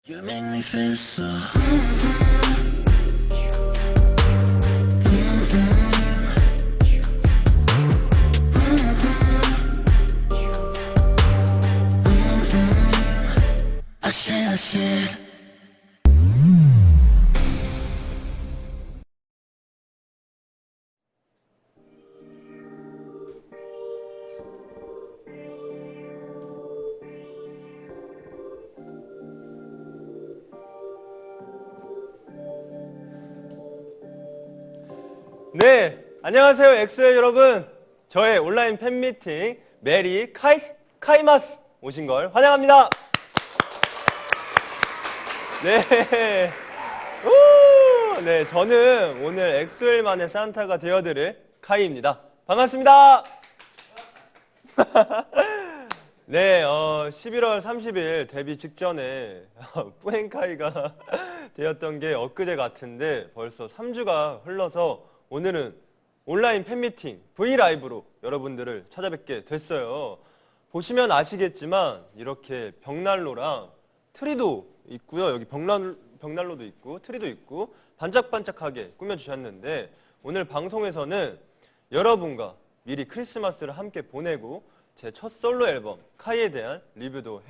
You make me feel so. I said. 네, 안녕하세요 엑소의 여러분. 저의 온라인 팬미팅 메리 카이마스 오신 걸 환영합니다. 네, 네, 저는 오늘 엑소엘만의 산타가 되어드릴 카이입니다. 반갑습니다. 네, 11월 30일 데뷔 직전에 뿌행카이가 되었던 게 엊그제 같은데 벌써 3주가 흘러서 오늘은 온라인 팬미팅 브이라이브로 여러분들을 찾아뵙게 됐어요. 보시면 아시겠지만 이렇게 벽난로랑 트리도 있고요. 여기 벽난로도 있고 트리도 있고 반짝반짝하게 꾸며주셨는데 오늘 방송에서는 여러분과 미리 크리스마스를 함께 보내고 제 첫 솔로 앨범 카이에 대한 리뷰도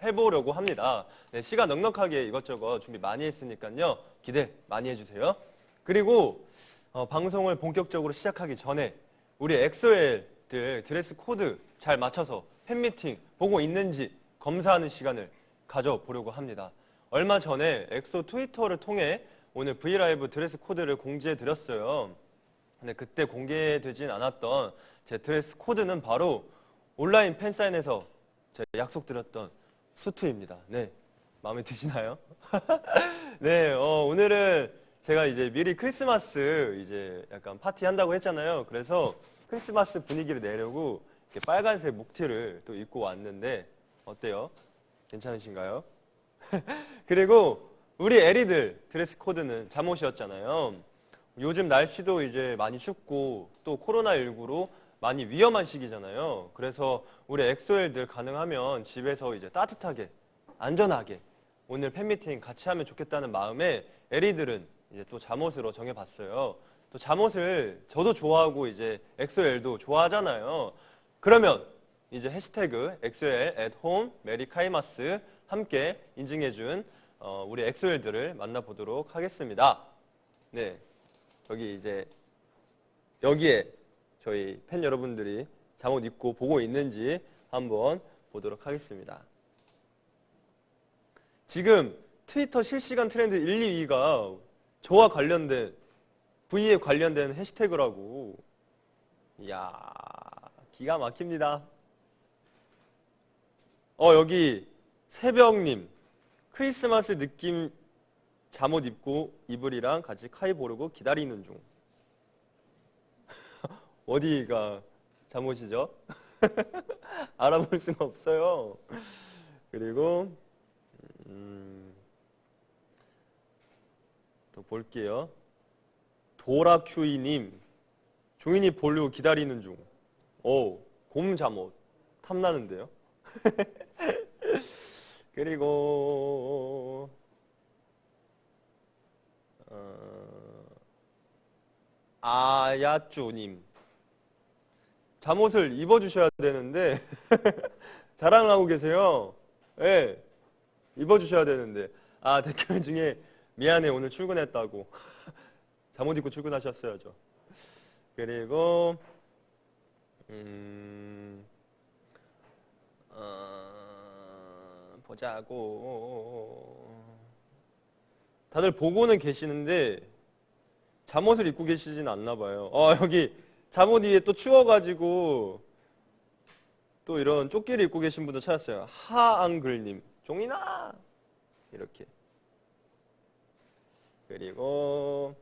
해보려고 합니다. 네, 시간 넉넉하게 이것저것 준비 많이 했으니까요. 기대 많이 해주세요. 그리고 방송을 본격적으로 시작하기 전에 우리 엑소엘들 드레스 코드 잘 맞춰서 팬미팅 보고 있는지 검사하는 시간을 가져보려고 합니다. 얼마 전에 엑소 트위터를 통해 오늘 브이라이브 드레스 코드를 공지해드렸어요. 근데 그때 공개되진 않았던 제 드레스 코드는 바로 온라인 팬사인에서 제가 약속드렸던 수트입니다. 네, 마음에 드시나요? 네, 오늘은 제가 이제 미리 크리스마스 이제 약간 파티 한다고 했잖아요. 그래서 크리스마스 분위기를 내려고 이렇게 빨간색 목티를 또 입고 왔는데 어때요? 괜찮으신가요? 그리고 우리 애리들 드레스 코드는 잠옷이었잖아요. 요즘 날씨도 이제 많이 춥고 또 코로나19로 많이 위험한 시기잖아요. 그래서 우리 엑소엘들 가능하면 집에서 이제 따뜻하게 안전하게 오늘 팬미팅 같이 하면 좋겠다는 마음에 애리들은 이제 또 잠옷으로 정해봤어요. 또 잠옷을 저도 좋아하고 이제 엑소엘도 좋아하잖아요. 그러면 이제 해시태그 엑소엘 at home 메리 카이마스 함께 인증해준 우리 엑소엘들을 만나보도록 하겠습니다. 네, 여기에 저희 팬 여러분들이 잠옷 입고 보고 있는지 한번 보도록 하겠습니다. 지금 트위터 실시간 트렌드 1, 2위가 저와 관련된 V에 관련된 해시태그라고. 이야, 기가 막힙니다. 여기 새벽님 크리스마스 느낌 잠옷 입고 이불이랑 같이 카이 보려고 기다리는 중. 어디가 잠옷이죠? 알아볼 수가 없어요. 그리고 또 볼게요. 도라큐이님 종인이 보려고 기다리는 중. 곰 잠옷 탐나는데요. 그리고 아야쭈님 잠옷을 입어주셔야 되는데 자랑하고 계세요. 네, 입어주셔야 되는데 댓글 중에 미안해 오늘 출근했다고 잠옷 입고 출근하셨어야죠. 그리고 보자고 다들 보고는 계시는데 잠옷을 입고 계시진 않나 봐요. 여기 잠옷 위에 또 추워가지고 또 이런 조끼를 입고 계신 분도 찾았어요. 하앙글님 종이나 이렇게. 그리고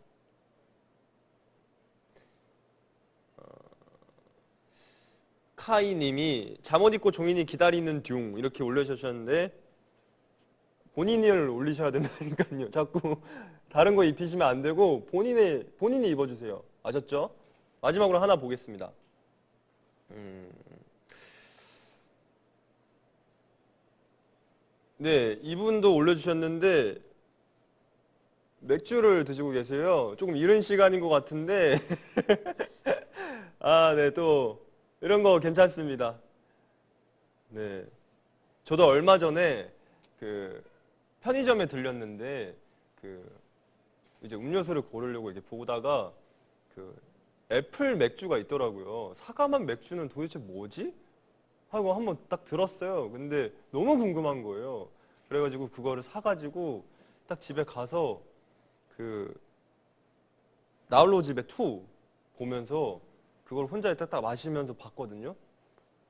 카이님이 잠옷 입고 종인이 기다리는 둥 이렇게 올려주셨는데 본인을 올리셔야 된다니까요. 자꾸 다른 거 입히시면 안 되고 본인이 입어주세요. 아셨죠? 마지막으로 하나 보겠습니다. 네, 이분도 올려주셨는데 맥주를 드시고 계세요. 조금 이른 시간인 것 같은데 아, 네, 또 이런 거 괜찮습니다. 네, 저도 얼마 전에 그 편의점에 들렸는데 그 이제 음료수를 고르려고 이렇게 보다가 그 애플 맥주가 있더라고요. 사과맛 맥주는 도대체 뭐지? 하고 한번 딱 들었어요. 근데 너무 궁금한 거예요. 그래가지고 그거를 사가지고 딱 집에 가서 그 나홀로 집에 2 보면서 그걸 혼자 딱 마시면서 봤거든요.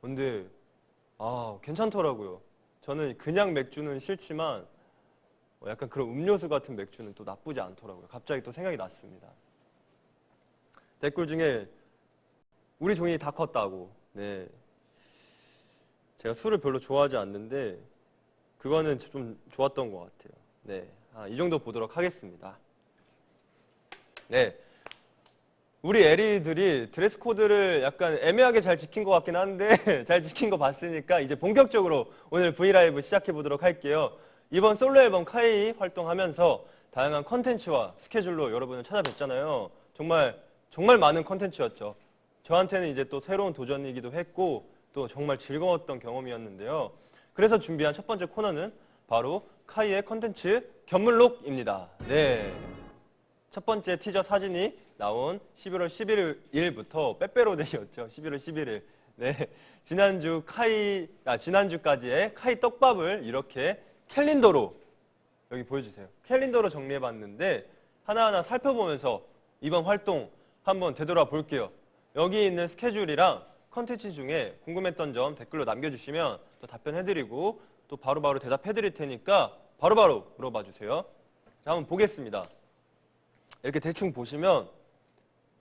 근데 괜찮더라고요. 저는 그냥 맥주는 싫지만 약간 그런 음료수 같은 맥주는 또 나쁘지 않더라고요. 갑자기 또 생각이 났습니다. 댓글 중에 우리 종이 다 컸다고. 네, 제가 술을 별로 좋아하지 않는데 그거는 좀 좋았던 것 같아요. 네, 이 정도 보도록 하겠습니다. 네, 우리 애리들이 드레스 코드를 약간 애매하게 잘 지킨 것 같긴 한데 잘 지킨 거 봤으니까 이제 본격적으로 오늘 브이라이브 시작해 보도록 할게요. 이번 솔로 앨범 카이 활동하면서 다양한 컨텐츠와 스케줄로 여러분을 찾아뵀잖아요. 정말 많은 컨텐츠였죠. 저한테는 이제 또 새로운 도전이기도 했고 또 정말 즐거웠던 경험이었는데요. 그래서 준비한 첫 번째 코너는 바로 카이의 컨텐츠 견물록입니다. 네, 첫 번째 티저 사진이 나온 11월 11일부터 빼빼로데이였죠. 11월 11일. 네, 지난주까지의 카이 떡밥을 이렇게 캘린더로 여기 보여주세요. 캘린더로 정리해봤는데 하나하나 살펴보면서 이번 활동 한번 되돌아 볼게요. 여기 있는 스케줄이랑 컨텐츠 중에 궁금했던 점 댓글로 남겨주시면 또 답변해드리고 또 바로바로 대답해드릴 테니까 바로바로 물어봐 주세요. 자, 한번 보겠습니다. 이렇게 대충 보시면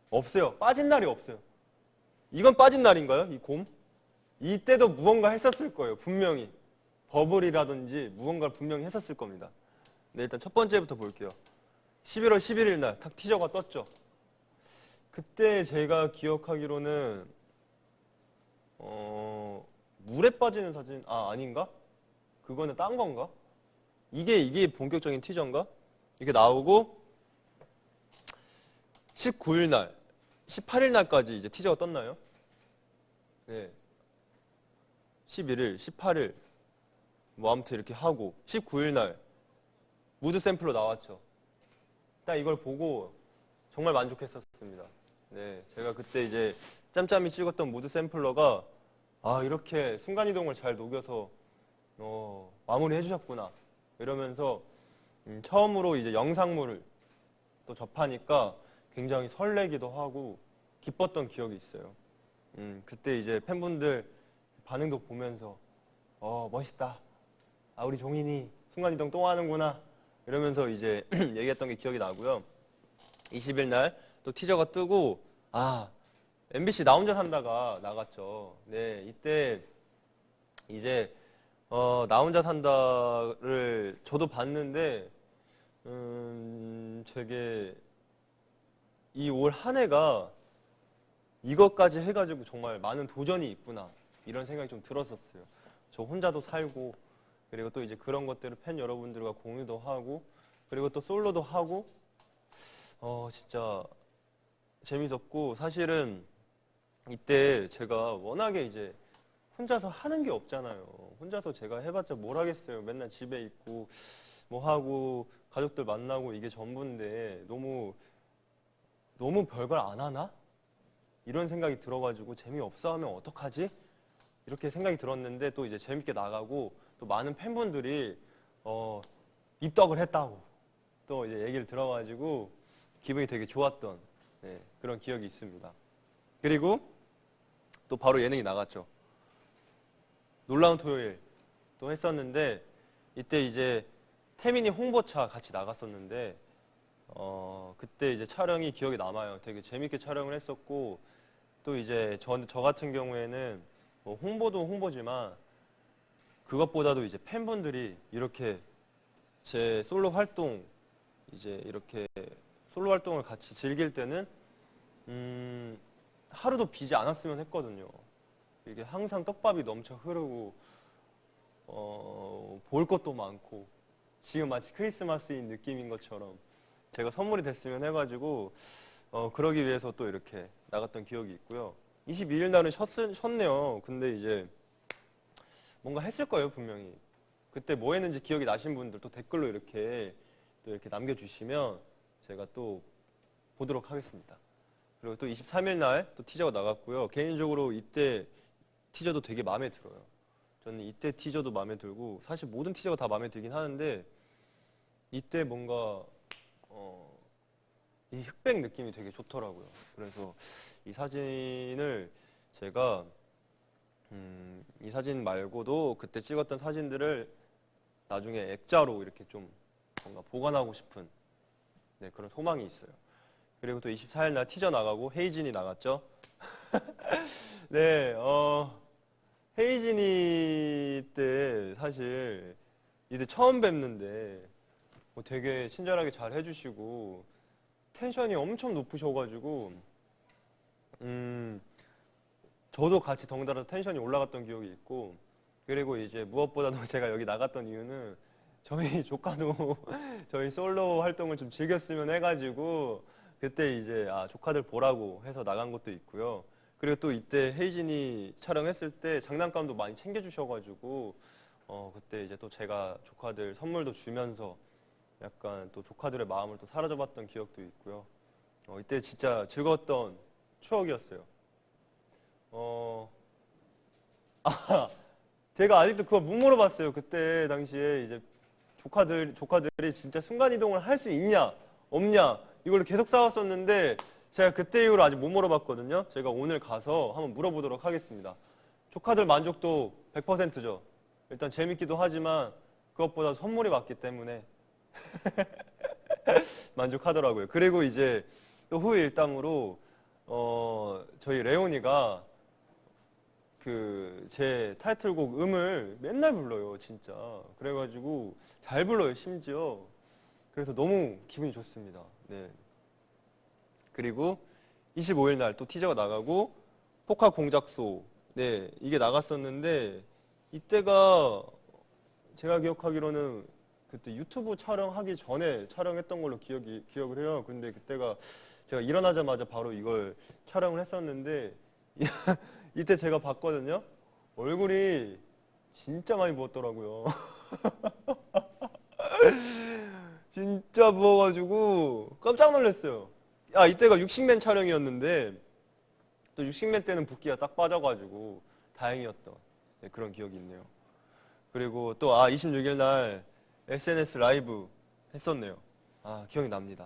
없어요. 빠진 날이 없어요. 이건 빠진 날인가요? 이 곰? 이때도 무언가 했었을 거예요. 분명히. 버블이라든지 무언가를 분명히 했었을 겁니다. 네, 일단 첫 번째부터 볼게요. 11월 11일 날 딱 티저가 떴죠. 그때 제가 기억하기로는 물에 빠지는 사진 아닌가? 그거는 딴 건가? 이게 본격적인 티저인가? 이렇게 나오고 19일 날, 18일 날까지 이제 티저가 떴나요? 네. 11일, 18일 뭐 아무튼 이렇게 하고 19일 날 무드 샘플로 나왔죠. 딱 이걸 보고 정말 만족했었습니다. 네, 제가 그때 이제 짬짬이 찍었던 무드 샘플러가 이렇게 순간이동을 잘 녹여서 마무리해 주셨구나 이러면서 처음으로 이제 영상물을 또 접하니까 굉장히 설레기도 하고 기뻤던 기억이 있어요. 그때 이제 팬분들 반응도 보면서 멋있다. 우리 종인이 순간이동 또 하는구나 이러면서 이제 얘기했던 게 기억이 나고요. 20일 날 또 티저가 뜨고 MBC 나 혼자 산다가 나갔죠. 네, 이때 이제 나 혼자 산다를 저도 봤는데 되게 이 올 한 해가 이것까지 해가지고 정말 많은 도전이 있구나 이런 생각이 좀 들었었어요. 저 혼자도 살고 그리고 또 이제 그런 것들을 팬 여러분들과 공유도 하고 그리고 또 솔로도 하고 진짜 재밌었고 사실은 이때 제가 워낙에 이제 혼자서 하는 게 없잖아요. 혼자서 제가 해봤자 뭘 하겠어요. 맨날 집에 있고 뭐 하고 가족들 만나고 이게 전부인데 너무 별걸 안 하나? 이런 생각이 들어가지고 재미없어 하면 어떡하지? 이렇게 생각이 들었는데 또 이제 재밌게 나가고 또 많은 팬분들이 입덕을 했다고 또 이제 얘기를 들어가지고 기분이 되게 좋았던 그런 기억이 있습니다. 그리고 또 바로 예능이 나갔죠. 놀라운 토요일 또 했었는데 이때 이제 태민이 홍보차 같이 나갔었는데 그때 이제 촬영이 기억에 남아요. 되게 재밌게 촬영을 했었고 또 이제 저 같은 경우에는 뭐 홍보도 홍보지만 그것보다도 이제 팬분들이 이렇게 제 솔로 활동 이제 이렇게 솔로 활동을 같이 즐길 때는 하루도 비지 않았으면 했거든요. 이게 항상 떡밥이 넘쳐 흐르고 볼 것도 많고 지금 마치 크리스마스인 느낌인 것처럼 제가 선물이 됐으면 해가지고 그러기 위해서 또 이렇게 나갔던 기억이 있고요. 22일 날은 쉬었네요. 근데 이제 뭔가 했을 거예요, 분명히. 그때 뭐 했는지 기억이 나신 분들 또 댓글로 이렇게 또 이렇게 남겨주시면 제가 또 보도록 하겠습니다. 그리고 또 23일 날 또 티저가 나갔고요. 개인적으로 이때 티저도 되게 마음에 들어요. 저는 이때 티저도 마음에 들고 사실 모든 티저가 다 마음에 들긴 하는데 이때 뭔가 이 흑백 느낌이 되게 좋더라고요. 그래서 이 사진을 제가 이 사진 말고도 그때 찍었던 사진들을 나중에 액자로 이렇게 좀 뭔가 보관하고 싶은 그런 소망이 있어요. 그리고 또 24일 날 티저 나가고 헤이진이 나갔죠. 네, 헤이진이 때 사실 이때 처음 뵙는데 되게 친절하게 잘 해주시고 텐션이 엄청 높으셔가지고 저도 같이 덩달아 텐션이 올라갔던 기억이 있고 그리고 이제 무엇보다도 제가 여기 나갔던 이유는 저희 조카도 저희 솔로 활동을 좀 즐겼으면 해가지고 그때 이제 조카들 보라고 해서 나간 것도 있고요. 그리고 또 이때 헤이진이 촬영했을 때 장난감도 많이 챙겨주셔가지고 그때 이제 또 제가 조카들 선물도 주면서 약간 또 조카들의 마음을 또 사로잡았던 기억도 있고요. 이때 진짜 즐거웠던 추억이었어요. 제가 아직도 그거 못 물어봤어요. 그때 당시에 이제 조카들이 진짜 순간이동을 할 수 있냐, 없냐, 이걸 계속 싸웠었는데, 제가 그때 이후로 아직 못 물어봤거든요. 제가 오늘 가서 한번 물어보도록 하겠습니다. 조카들 만족도 100%죠. 일단 재밌기도 하지만, 그것보다 선물이 왔기 때문에, 만족하더라고요. 그리고 이제 또 후에 일당으로, 저희 레오니가 제 타이틀곡 음을 맨날 불러요, 진짜. 그래가지고 잘 불러요, 심지어. 그래서 너무 기분이 좋습니다. 네. 그리고 25일 날 또 티저가 나가고 포카 공작소, 네, 이게 나갔었는데 이때가 제가 기억하기로는 그때 유튜브 촬영하기 전에 촬영했던 걸로 기억을 해요. 근데 그때가 제가 일어나자마자 바로 이걸 촬영을 했었는데 이때 제가 봤거든요. 얼굴이 진짜 많이 부었더라고요. 진짜 부어가지고 깜짝 놀랐어요. 이때가 육식맨 촬영이었는데 또 육식맨 때는 붓기가 딱 빠져가지고 다행이었던 그런 기억이 있네요. 그리고 또 26일 날 SNS 라이브 했었네요. 기억이 납니다.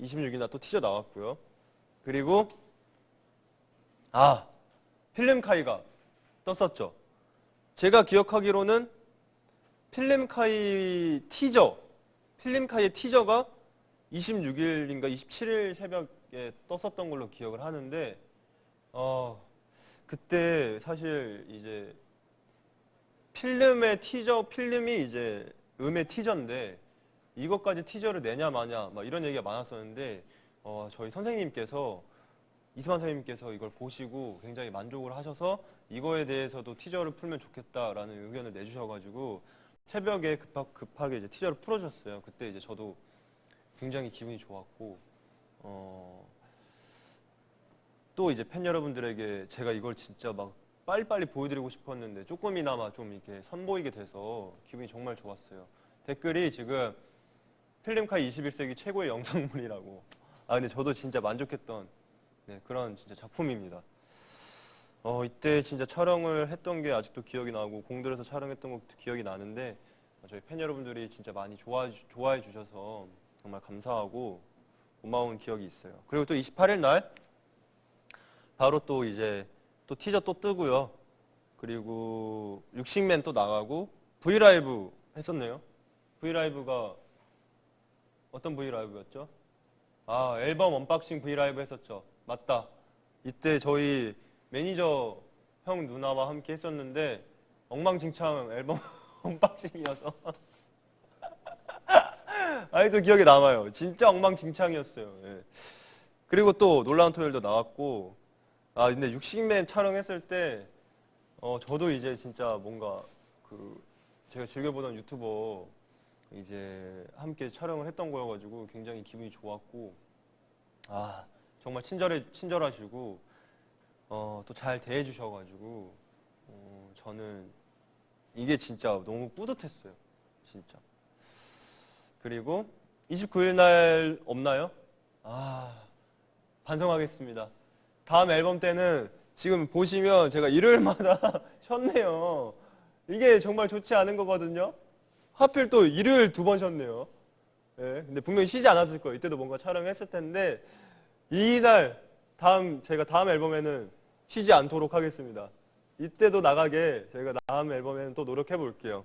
26일 날 또 티저 나왔고요. 그리고 필름카이가 떴었죠. 제가 기억하기로는 필름카이의 티저가 26일인가 27일 새벽에 떴었던 걸로 기억을 하는데 그때 사실 이제 필름이 이제 음의 티저인데 이것까지 티저를 내냐 마냐 막 이런 얘기가 많았었는데 저희 이수만 선생님께서 이걸 보시고 굉장히 만족을 하셔서 이거에 대해서도 티저를 풀면 좋겠다라는 의견을 내주셔가지고 새벽에 급하게 이제 티저를 풀어주셨어요. 그때 이제 저도 굉장히 기분이 좋았고 또 이제 팬 여러분들에게 제가 이걸 진짜 막 빨리빨리 보여드리고 싶었는데 조금이나마 좀 이렇게 선보이게 돼서 기분이 정말 좋았어요. 댓글이 지금 필름카이 21세기 최고의 영상물이라고. 근데 저도 진짜 만족했던 그런 진짜 작품입니다. 이때 진짜 촬영을 했던 게 아직도 기억이 나고 공들여서 촬영했던 것도 기억이 나는데 저희 팬 여러분들이 진짜 많이 좋아해 주셔서 정말 감사하고 고마운 기억이 있어요. 그리고 또 28일 날 바로 또 이제 또 티저 또 뜨고요. 그리고 육식맨 또 나가고 브이라이브 했었네요. 브이라이브가 어떤 브이라이브였죠? 앨범 언박싱 브이라이브 했었죠. 맞다. 이때 저희 매니저 형 누나와 함께 했었는데 엉망진창 앨범 언박싱이어서 아직도 기억에 남아요. 진짜 엉망진창이었어요. 예. 그리고 또 놀라운 토요일도 나왔고 근데 육식맨 촬영했을 때 저도 이제 진짜 뭔가 제가 즐겨보던 유튜버 이제 함께 촬영을 했던 거여가지고 굉장히 기분이 좋았고, 아, 정말 친절하시고, 또 잘 대해주셔가지고, 저는 이게 진짜 너무 뿌듯했어요. 진짜. 그리고 29일 날 없나요? 아, 반성하겠습니다. 다음 앨범 때는 지금 보시면 제가 일요일마다 쉬었네요. 이게 정말 좋지 않은 거거든요. 하필 또 일요일 2번 쉬었네요. 네, 근데 분명히 쉬지 않았을 거예요. 이때도 뭔가 촬영했을 텐데 이날 제가 다음 앨범에는 쉬지 않도록 하겠습니다. 이때도 나가게 저희가 다음 앨범에는 또 노력해 볼게요.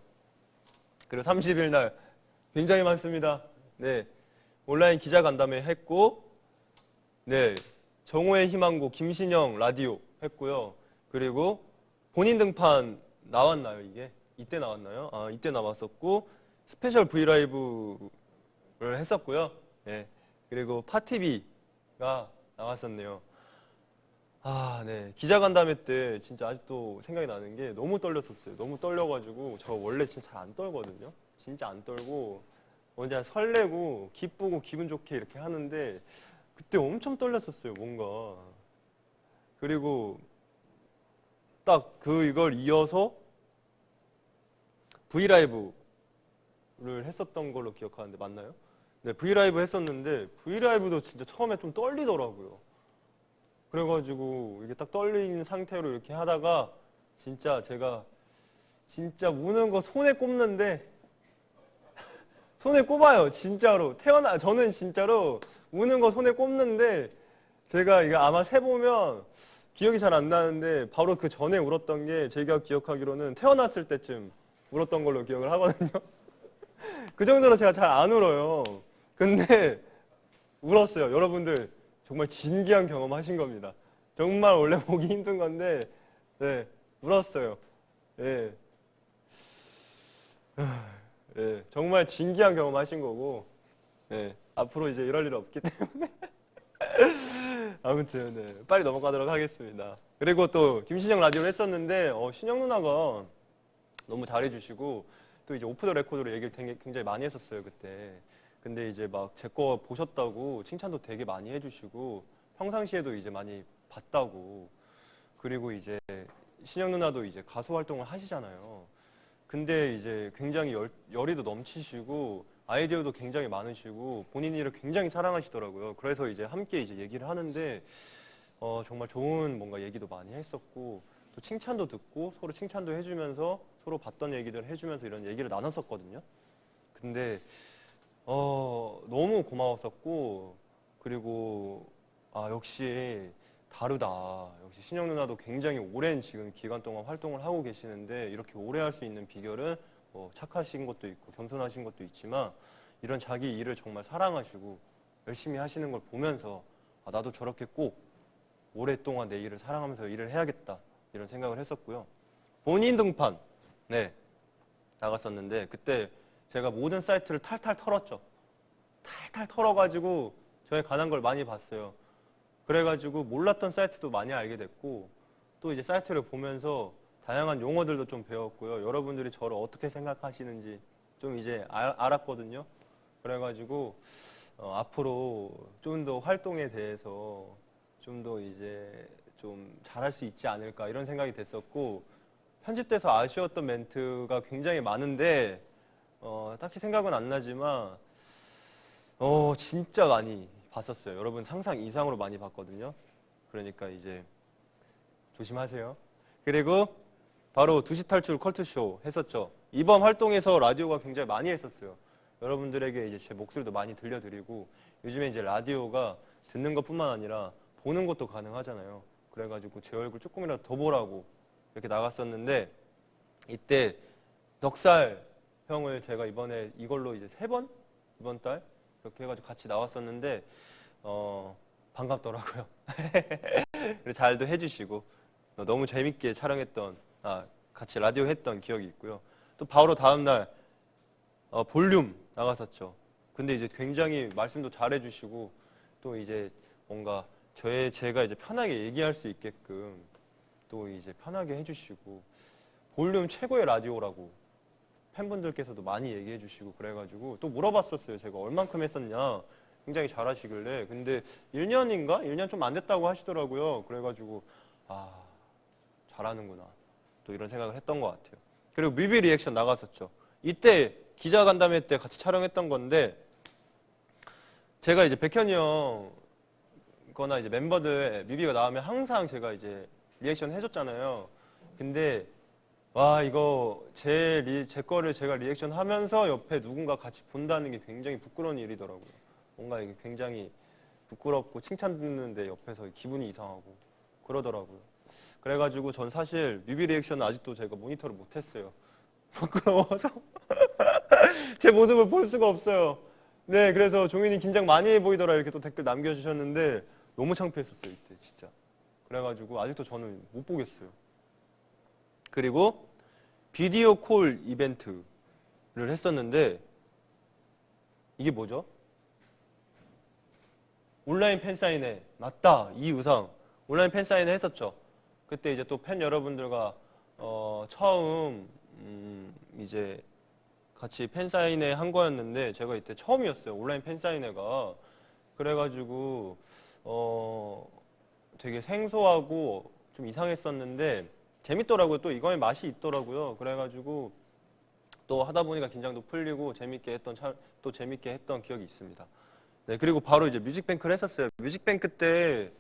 그리고 30일 날 굉장히 많습니다. 네, 온라인 기자간담회 했고, 네, 정오의 희망고 김신영 라디오 했고요. 그리고 본인 등판 나왔나요, 이게? 이때 나왔나요? 아, 이때 나왔었고, 스페셜 브이라이브를 했었고요. 네. 그리고 파티비가 나왔었네요. 아, 네. 기자간담회 때 진짜 아직도 생각이 나는 게 너무 떨렸었어요. 너무 떨려가지고, 저 원래 진짜 잘 안 떨거든요. 진짜 안 떨고, 그냥 설레고, 기쁘고, 기분 좋게 이렇게 하는데, 그때 엄청 떨렸었어요, 뭔가. 그리고, 딱 이걸 이어서 브이라이브를 했었던 걸로 기억하는데 맞나요? 네, 브이라이브 했었는데 브이라이브도 진짜 처음에 좀 떨리더라고요. 그래가지고 이게 딱 떨리는 상태로 이렇게 하다가 진짜 제가 진짜 우는 거 손에 꼽는데 손에 꼽아요, 진짜로. 저는 진짜로 우는 거 손에 꼽는데 제가 이거 아마 세보면 기억이 잘 안 나는데 바로 그 전에 울었던 게 제가 기억하기로는 태어났을 때쯤 울었던 걸로 기억을 하거든요. 그 정도로 제가 잘 안 울어요. 근데 울었어요. 여러분들 정말 진기한 경험 하신 겁니다. 정말 원래 보기 힘든 건데 네, 울었어요. 예. 예, 정말 진기한 경험 하신 거고 예, 앞으로 이제 이럴 일 없기 때문에 아무튼 네, 빨리 넘어가도록 하겠습니다. 그리고 또 김신영 라디오를 했었는데 신영 누나가 너무 잘해주시고 또 이제 오프 더 레코드로 얘기를 굉장히 많이 했었어요 그때. 근데 이제 막 제 거 보셨다고 칭찬도 되게 많이 해주시고 평상시에도 이제 많이 봤다고. 그리고 이제 신영 누나도 이제 가수 활동을 하시잖아요. 근데 이제 굉장히 열의도 넘치시고 아이디어도 굉장히 많으시고 본인 일을 굉장히 사랑하시더라고요. 그래서 이제 함께 이제 얘기를 하는데 정말 좋은 뭔가 얘기도 많이 했었고 또 칭찬도 듣고 서로 칭찬도 해주면서 서로 봤던 얘기들 해주면서 이런 얘기를 나눴었거든요. 근데 너무 고마웠었고 그리고 역시 다르다. 역시 신영 누나도 굉장히 오랜 지금 기간 동안 활동을 하고 계시는데 이렇게 오래 할 수 있는 비결은 착하신 것도 있고 겸손하신 것도 있지만 이런 자기 일을 정말 사랑하시고 열심히 하시는 걸 보면서 나도 저렇게 꼭 오랫동안 내 일을 사랑하면서 일을 해야겠다 이런 생각을 했었고요. 본인 등판 네 나갔었는데 그때 제가 모든 사이트를 탈탈 털었죠. 탈탈 털어가지고 저에 관한 걸 많이 봤어요. 그래가지고 몰랐던 사이트도 많이 알게 됐고 또 이제 사이트를 보면서 다양한 용어들도 좀 배웠고요. 여러분들이 저를 어떻게 생각하시는지 좀 이제 알았거든요. 그래가지고 앞으로 좀 더 활동에 대해서 좀 더 이제 좀 잘할 수 있지 않을까 이런 생각이 됐었고 편집돼서 아쉬웠던 멘트가 굉장히 많은데 딱히 생각은 안 나지만 진짜 많이 봤었어요. 여러분 상상 이상으로 많이 봤거든요. 그러니까 이제 조심하세요. 그리고 바로 2시 탈출 컬투쇼 했었죠. 이번 활동에서 라디오가 굉장히 많이 했었어요. 여러분들에게 이제 제 목소리도 많이 들려드리고 요즘에 이제 라디오가 듣는 것뿐만 아니라 보는 것도 가능하잖아요. 그래가지고 제 얼굴 조금이라도 더 보라고 이렇게 나갔었는데 이때 넉살 형을 제가 이번에 이걸로 이제 3번? 이번 달? 이렇게 해가지고 같이 나왔었는데 반갑더라고요. 잘도 해주시고 너무 재밌게 촬영했던 같이 라디오 했던 기억이 있고요. 또 바로 다음날 볼륨 나갔었죠. 근데 이제 굉장히 말씀도 잘해주시고 또 이제 뭔가 제가 이제 편하게 얘기할 수 있게끔 또 이제 편하게 해주시고 볼륨 최고의 라디오라고 팬분들께서도 많이 얘기해 주시고 그래가지고 또 물어봤었어요. 제가 얼만큼 했었냐. 굉장히 잘하시길래. 근데 1년인가? 1년 좀 안 됐다고 하시더라고요. 그래가지고 아, 잘하는구나. 또 이런 생각을 했던 것 같아요. 그리고 뮤비 리액션 나갔었죠. 이때 기자간담회 때 같이 촬영했던 건데 제가 이제 백현이 형 거나 이제 멤버들 뮤비가 나오면 항상 제가 이제 리액션 해줬잖아요. 근데 와, 이거 제 거를 제가 리액션 하면서 옆에 누군가 같이 본다는 게 굉장히 부끄러운 일이더라고요. 뭔가 이게 굉장히 부끄럽고 칭찬 듣는데 옆에서 기분이 이상하고 그러더라고요. 그래가지고 전 사실 뮤비 리액션은 아직도 제가 모니터를 못했어요. 부끄러워서 제 모습을 볼 수가 없어요. 네, 그래서 종현이 긴장 많이 해 보이더라 이렇게 또 댓글 남겨주셨는데 너무 창피했었어요 이때 진짜. 그래가지고 아직도 저는 못 보겠어요. 그리고 비디오 콜 이벤트를 했었는데 이게 뭐죠? 온라인 팬사인회 맞다, 이 의상 온라인 팬사인회 했었죠. 그때 이제 또 팬 여러분들과 처음 이제 같이 팬사인회 한 거였는데 제가 이때 처음이었어요. 온라인 팬사인회가. 그래가지고 되게 생소하고 좀 이상했었는데 재밌더라고요. 또 이거의 맛이 있더라고요. 그래가지고 또 하다 보니까 긴장도 풀리고 또 재밌게 했던 기억이 있습니다. 네, 그리고 바로 이제 뮤직뱅크를 했었어요. 뮤직뱅크 때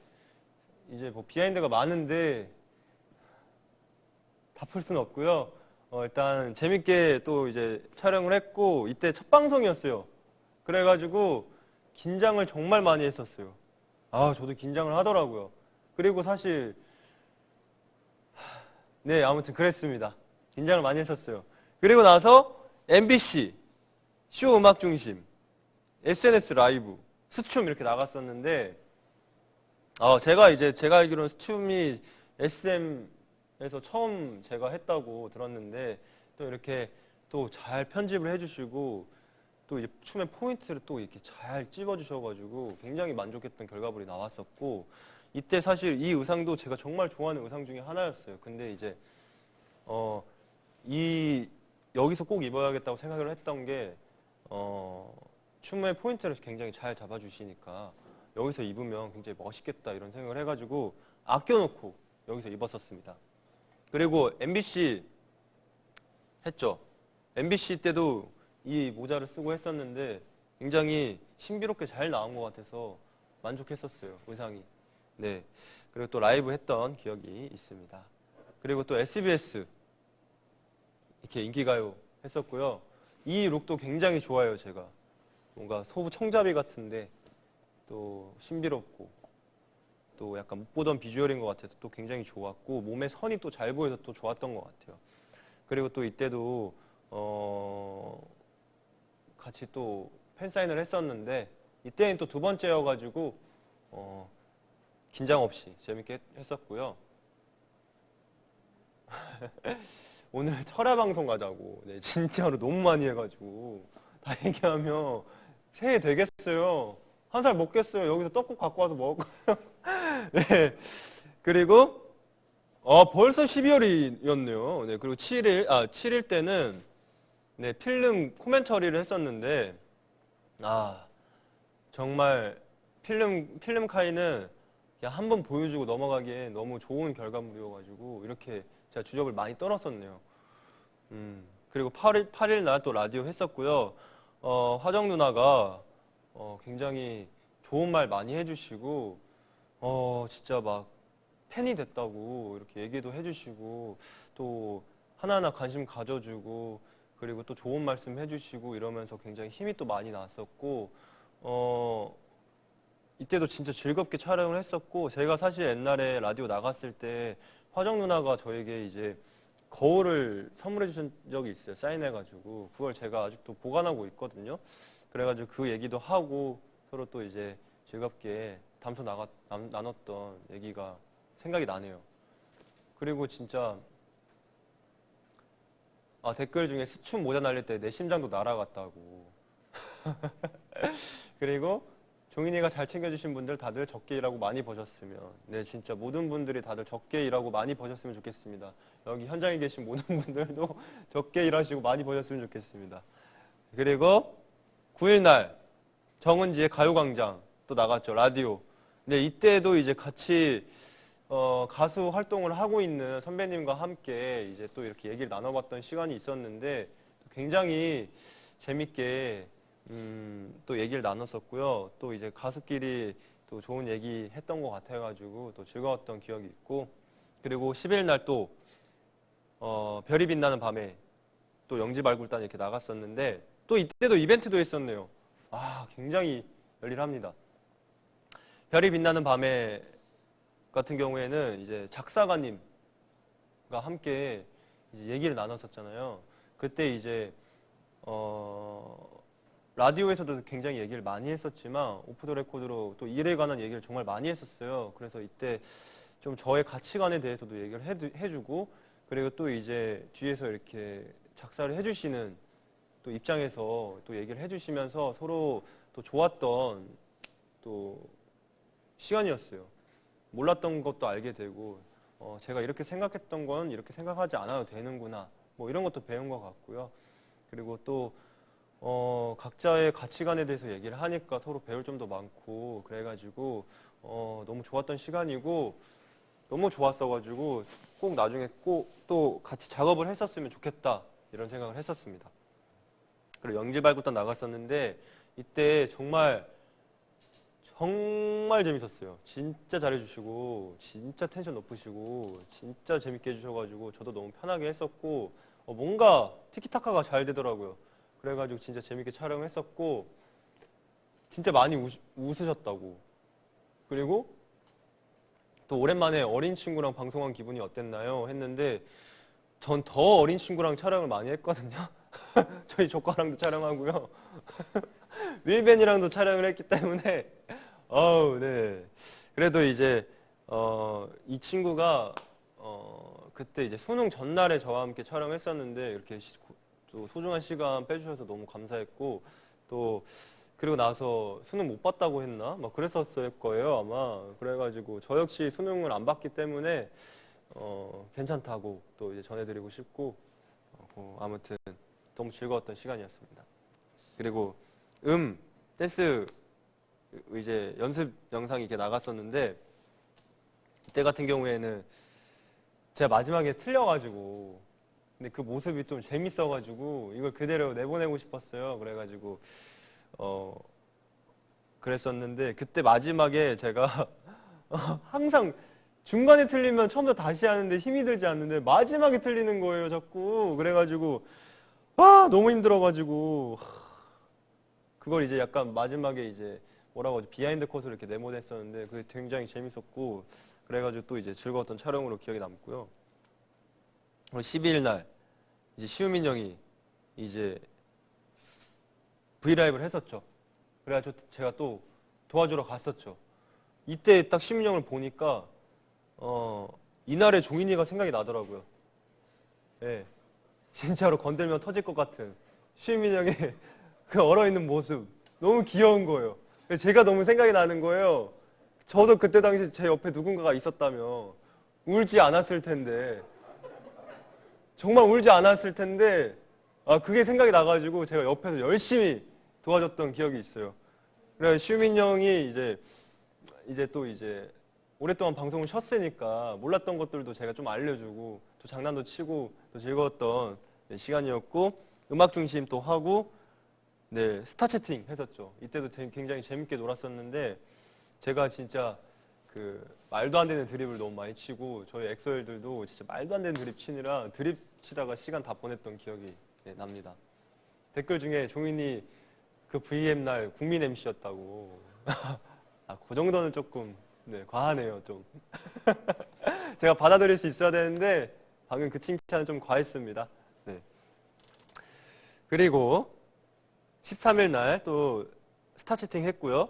이제 뭐 비하인드가 많은데 다 풀 수는 없고요. 일단 재밌게 또 이제 촬영을 했고 이때 첫 방송이었어요. 그래가지고 긴장을 정말 많이 했었어요. 아, 저도 긴장을 하더라고요. 그리고 사실 네, 아무튼 그랬습니다. 긴장을 많이 했었어요. 그리고 나서 MBC 쇼 음악 중심, SNS 라이브, 스춤 이렇게 나갔었는데 제가 알기로는 스춤이 SM에서 처음 제가 했다고 들었는데 또 이렇게 또 잘 편집을 해주시고 또 이제 춤의 포인트를 또 이렇게 잘 찍어주셔가지고 굉장히 만족했던 결과물이 나왔었고 이때 사실 이 의상도 제가 정말 좋아하는 의상 중에 하나였어요. 근데 이제 여기서 꼭 입어야겠다고 생각을 했던 게 춤의 포인트를 굉장히 잘 잡아주시니까 여기서 입으면 굉장히 멋있겠다 이런 생각을 해가지고 아껴놓고 여기서 입었었습니다. 그리고 MBC 했죠. MBC 때도 이 모자를 쓰고 했었는데 굉장히 신비롭게 잘 나온 것 같아서 만족했었어요, 의상이. 네. 그리고 또 라이브 했던 기억이 있습니다. 그리고 또 SBS 이렇게 인기가요 했었고요. 이 룩도 굉장히 좋아요, 제가. 뭔가 소부 청자비 같은데 또 신비롭고 또 약간 못 보던 비주얼인 것 같아서 또 굉장히 좋았고 몸에 선이 또 잘 보여서 또 좋았던 것 같아요. 그리고 또 이때도 같이 또 팬사인을 했었는데 이때는 또 두 번째여가지고 긴장 없이 재밌게 했었고요. 오늘 철야 방송 가자고. 네, 진짜로 너무 많이 해가지고 다 얘기하면 새해 되겠어요. 한 살 먹겠어요. 여기서 떡국 갖고 와서 먹을 거예요. 네. 그리고 벌써 12월이었네요. 네, 그리고 7일 때는 네, 필름 코멘터리를 했었는데 정말 필름카이는 그냥 한번 보여주고 넘어가기에 너무 좋은 결과물이어가지고 이렇게 제가 주접을 많이 떨었었네요. 그리고 8일 날 또 라디오 했었고요. 화정 누나가 굉장히 좋은 말 많이 해주시고 진짜 막 팬이 됐다고 이렇게 얘기도 해주시고 또 하나하나 관심 가져주고 그리고 또 좋은 말씀 해주시고 이러면서 굉장히 힘이 또 많이 났었고 이때도 진짜 즐겁게 촬영을 했었고 제가 사실 옛날에 라디오 나갔을 때 화정 누나가 저에게 이제 거울을 선물해 주신 적이 있어요. 사인해가지고 그걸 제가 아직도 보관하고 있거든요. 그래가지고 그 얘기도 하고 서로 또 이제 즐겁게 담소 나눴던 얘기가 생각이 나네요. 그리고 진짜 댓글 중에 스춤 모자 날릴 때 내 심장도 날아갔다고. 그리고 종인이가 잘 챙겨주신 분들 다들 적게 일하고 많이 버셨으면, 네, 진짜 모든 분들이 다들 적게 일하고 많이 버셨으면 좋겠습니다. 여기 현장에 계신 모든 분들도 적게 일하시고 많이 버셨으면 좋겠습니다. 그리고 9일날 정은지의 가요광장 또 나갔죠. 라디오. 네, 이때도 이제 같이 가수 활동을 하고 있는 선배님과 함께 이제 또 이렇게 얘기를 나눠봤던 시간이 있었는데 굉장히 재밌게 또 얘기를 나눴었고요. 또 이제 가수끼리 또 좋은 얘기 했던 것 같아가지고 또 즐거웠던 기억이 있고, 그리고 10일 날 또 별이 빛나는 밤에 또 영지발굴단 이렇게 나갔었는데 또 이때도 이벤트도 했었네요. 아, 굉장히 열일합니다. 별이 빛나는 밤에 같은 경우에는 이제 작사가님과 함께 이제 얘기를 나눴었잖아요. 그때 이제 라디오에서도 굉장히 얘기를 많이 했었지만 오프 더 레코드로 또 일에 관한 얘기를 정말 많이 했었어요. 그래서 이때 좀 저의 가치관에 대해서도 얘기를 해주고, 그리고 또 이제 뒤에서 이렇게 작사를 해주시는 또 입장에서 또 얘기를 해주시면서 서로 또 좋았던 또 시간이었어요. 몰랐던 것도 알게 되고, 제가 이렇게 생각했던 건 이렇게 생각하지 않아도 되는구나, 뭐 이런 것도 배운 것 같고요. 그리고 또 각자의 가치관에 대해서 얘기를 하니까 서로 배울 점도 많고, 그래가지고 너무 좋았던 시간이고, 너무 좋았어가지고 꼭 나중에 꼭 또 같이 작업을 했었으면 좋겠다, 이런 생각을 했었습니다. 그리고 영지발굴단 나갔었는데 이때 정말 재밌었어요. 진짜 잘해주시고 진짜 텐션 높으시고 진짜 재밌게 해주셔가지고 저도 너무 편하게 했었고, 뭔가 티키타카가 잘 되더라고요. 그래가지고 진짜 재밌게 촬영했었고 진짜 많이 웃으셨다고. 그리고 또 오랜만에 어린 친구랑 방송한 기분이 어땠나요? 했는데 전 더 어린 친구랑 촬영을 많이 했거든요. 저희 조카랑도 촬영하고요. 윌벤이랑도 촬영을 했기 때문에 네. 그래도 이제 이 친구가 그때 이제 수능 전날에 저와 함께 촬영했었는데 이렇게 또 소중한 시간 빼주셔서 너무 감사했고, 또 그리고 나서 수능 못 봤다고 했나? 막 그랬었을 거예요, 아마. 그래가지고 저 역시 수능을 안 봤기 때문에 괜찮다고 또 이제 전해드리고 싶고, 아무튼 너무 즐거웠던 시간이었습니다. 그리고 댄스 이제 연습 영상이 이렇게 나갔었는데 이때 같은 경우에는 제가 마지막에 틀려가지고, 근데 그 모습이 좀 재밌어가지고 이걸 그대로 내보내고 싶었어요. 그래가지고 그랬었는데 그때 마지막에 제가 항상 중간에 틀리면 처음부터 다시 하는데 힘이 들지 않는데 마지막에 틀리는 거예요, 자꾸. 그래가지고 너무 힘들어가지고 그걸 이제 약간 마지막에 이제 뭐라고 하지, 비하인드 컷으로 이렇게 내보냈었는데 그게 굉장히 재밌었고, 그래가지고 또 이제 즐거웠던 촬영으로 기억에 남고요. 12일 날 이제 시우민 형이 이제 브이라이브를 했었죠. 그래가지고 제가 또 도와주러 갔었죠. 이때 딱 시우민 형을 보니까 이날의 종인이가 생각이 나더라고요. 네, 진짜로 건들면 터질 것 같은 시우민 형의 그 얼어있는 모습 너무 귀여운 거예요. 제가 너무 생각이 나는 거예요. 저도 그때 당시 제 옆에 누군가가 있었다면 울지 않았을 텐데, 정말 울지 않았을 텐데, 그게 생각이 나가지고 제가 옆에서 열심히 도와줬던 기억이 있어요. 그래서 슈민 형이 이제 또 이제 오랫동안 방송을 쉬었으니까 몰랐던 것들도 제가 좀 알려주고 또 장난도 치고 또 즐거웠던 시간이었고, 음악 중심 또 하고, 네, 스타 채팅 했었죠. 이때도 굉장히 재밌게 놀았었는데 제가 진짜 그 말도 안 되는 드립을 너무 많이 치고 저희 엑소엘들도 진짜 말도 안 되는 드립 치느라 드립 치다가 시간 다 보냈던 기억이 납니다. 댓글 중에 종인이 그 VM 날 국민 MC였다고. 그 정도는 조금 과하네요, 좀. 제가 받아들일 수 있어야 되는데 방금 그 칭찬은 좀 과했습니다. 네. 그리고 13일 날 또 스타 채팅 했고요.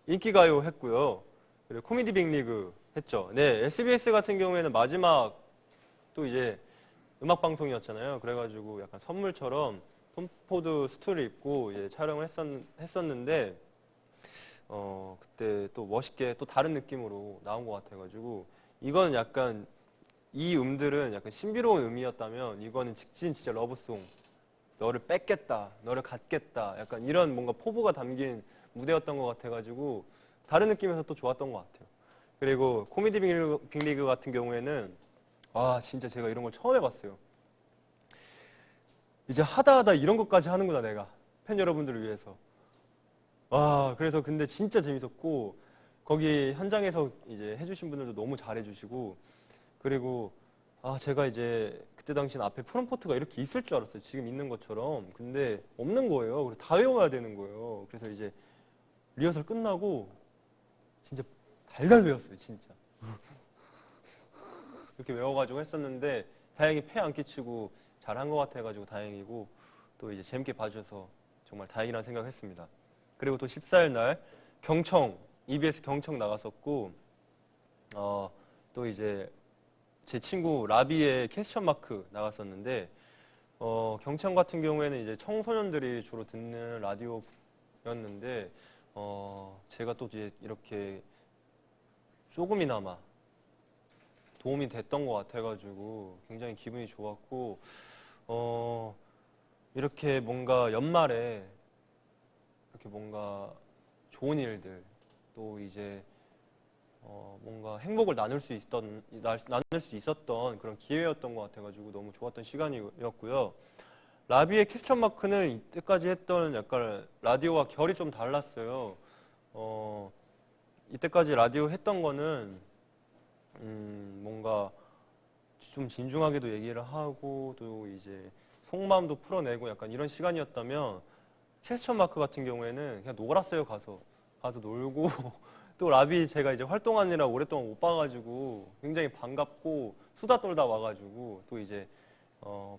인기가요 했고요. 그리고 코미디 빅리그 했죠. 네, SBS 같은 경우에는 마지막 또 이제 음악 방송이었잖아요. 그래가지고 약간 선물처럼 톰포드 수트를 입고 이제 촬영을 했었는데 그때 또 멋있게 또 다른 느낌으로 나온 것 같아가지고 이건 약간 이 음들은 약간 신비로운 음이었다면 이거는 직진 진짜 러브송, 너를 뺏겠다, 너를 갖겠다, 약간 이런 뭔가 포부가 담긴 무대였던 것 같아가지고 다른 느낌에서 또 좋았던 것 같아요. 그리고 코미디 빅리그 같은 경우에는 진짜 제가 이런 걸 처음 해봤어요. 이제 하다 이런 것까지 하는구나 내가 팬 여러분들을 위해서. 그래서 근데 진짜 재밌었고 거기 현장에서 이제 해주신 분들도 너무 잘해주시고 그리고 제가 이제 그때 당시엔 앞에 프롬포트가 이렇게 있을 줄 알았어요. 지금 있는 것처럼. 근데 없는 거예요. 그래서 다 외워야 되는 거예요. 그래서 이제 리허설 끝나고 진짜 달달 외웠어요. 진짜. 이렇게 외워가지고 했었는데 다행히 폐 안 끼치고 잘한 것 같아가지고 다행이고 또 이제 재밌게 봐주셔서 정말 다행이라는 생각했습니다. 그리고 또 14일 날 경청, EBS 경청 나갔었고 또 이제 제 친구 라비의 퀘스천 마크 나갔었는데 경청 같은 경우에는 이제 청소년들이 주로 듣는 라디오였는데 제가 또 이제 이렇게 조금이나마 도움이 됐던 것 같아가지고 굉장히 기분이 좋았고 이렇게 뭔가 연말에 이렇게 뭔가 좋은 일들 또 이제 뭔가 행복을 나눌 수 있었던 그런 기회였던 것 같아가지고 너무 좋았던 시간이었고요. 라비의 퀘스천 마크는 이때까지 했던 약간 라디오와 결이 좀 달랐어요. 이때까지 라디오 했던 거는 뭔가 좀 진중하게도 얘기를 하고 또 이제 속마음도 풀어내고 약간 이런 시간이었다면 퀘스천 마크 같은 경우에는 그냥 놀았어요. 가서 놀고 또 라비 제가 이제 활동하느라 오랫동안 못 봐가지고 굉장히 반갑고 수다 떨다 와가지고 또 이제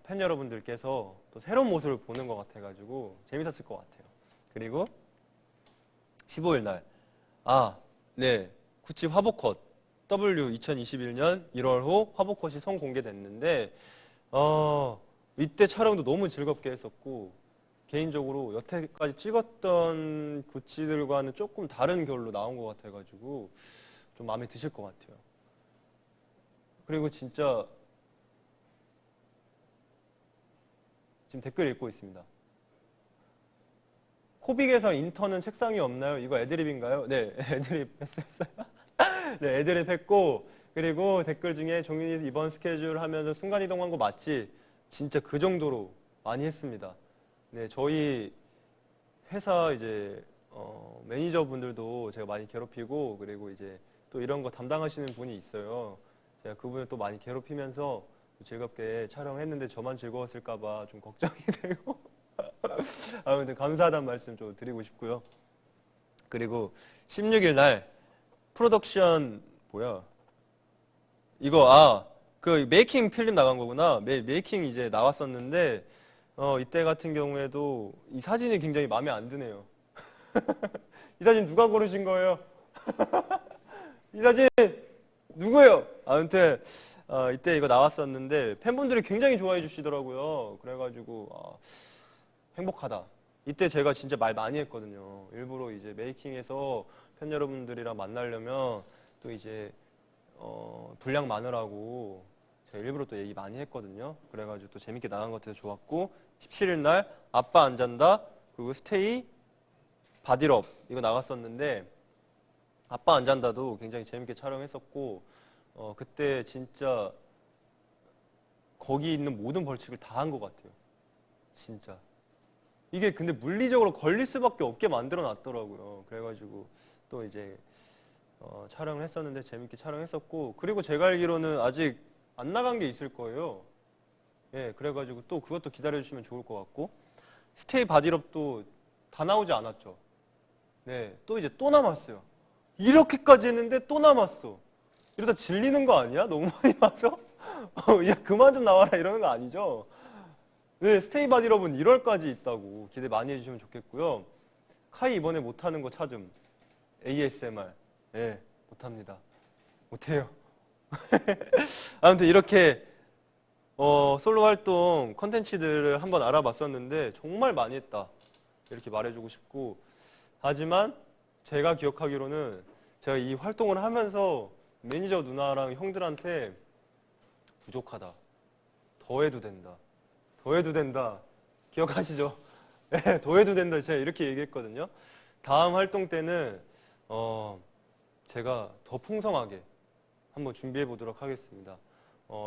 팬 여러분들께서 또 새로운 모습을 보는 것 같아가지고 재밌었을 것 같아요. 그리고 15일 날 구찌 화보컷 W 2021년 1월호 화보컷이 성공개됐는데 이때 촬영도 너무 즐겁게 했었고 개인적으로 여태까지 찍었던 구찌들과는 조금 다른 결로 나온 것 같아가지고 좀 마음에 드실 것 같아요. 그리고 진짜 지금 댓글 읽고 있습니다. 코빅에서 인턴은 책상이 없나요? 이거 애드립인가요? 네, 애드립 했어요. 네, 애드립 했고 그리고 댓글 중에 종윤이 이번 스케줄 하면서 순간이동한 거 맞지? 진짜 그 정도로 많이 했습니다. 네, 저희 회사 이제 매니저분들도 제가 많이 괴롭히고 그리고 이제 또 이런 거 담당하시는 분이 있어요. 제가 그분을 또 많이 괴롭히면서 즐겁게 촬영했는데 저만 즐거웠을까봐 좀 걱정이 되고 아무튼 감사하다는 말씀 좀 드리고 싶고요. 그리고 16일 날 프로덕션 이거 그 메이킹 필름 나간 거구나. 메이킹 이제 나왔었는데 이때 같은 경우에도 이 사진이 굉장히 마음에 안 드네요. 이 사진 누가 고르신 거예요? 이 사진 누구예요? 아무튼 이때 이거 나왔었는데 팬분들이 굉장히 좋아해 주시더라고요. 그래가지고 행복하다. 이때 제가 진짜 말 많이 했거든요. 일부러 이제 메이킹에서 팬 여러분들이랑 만나려면 또 이제 분량 많으라고 제가 일부러 또 얘기 많이 했거든요. 그래가지고 또 재밌게 나간 것 같아서 좋았고 17일 날 아빠 안 잔다 그리고 스테이 바디럽 이거 나갔었는데 아빠 안 잔다도 굉장히 재밌게 촬영했었고 그때 진짜 거기 있는 모든 벌칙을 다 한 것 같아요. 진짜 이게 근데 물리적으로 걸릴 수밖에 없게 만들어 놨더라고요. 그래가지고 또 이제 촬영을 했었는데 재밌게 촬영했었고 그리고 제가 알기로는 아직 안 나간 게 있을 거예요. 예, 그래가지고 또 그것도 기다려주시면 좋을 것 같고 스테이 바디럽도 다 나오지 않았죠. 네, 또 이제 또 남았어요. 이렇게까지 했는데 또 남았어. 이러다 질리는 거 아니야? 너무 많이 와서? 야, 그만 좀 나와라 이러는 거 아니죠? 네, 스테이 바디럽은 1월까지 있다고 기대 많이 해주시면 좋겠고요. 카이 이번에 못하는 거 찾음. ASMR. 네, 못합니다. 못해요. 아무튼 이렇게 솔로 활동 컨텐츠들을 한번 알아봤었는데 정말 많이 했다. 이렇게 말해주고 싶고 하지만 제가 기억하기로는 제가 이 활동을 하면서 매니저 누나랑 형들한테 부족하다, 더 해도 된다, 더 해도 된다, 기억하시죠? 네, 더 해도 된다, 제가 이렇게 얘기했거든요. 다음 활동 때는 제가 더 풍성하게 한번 준비해 보도록 하겠습니다.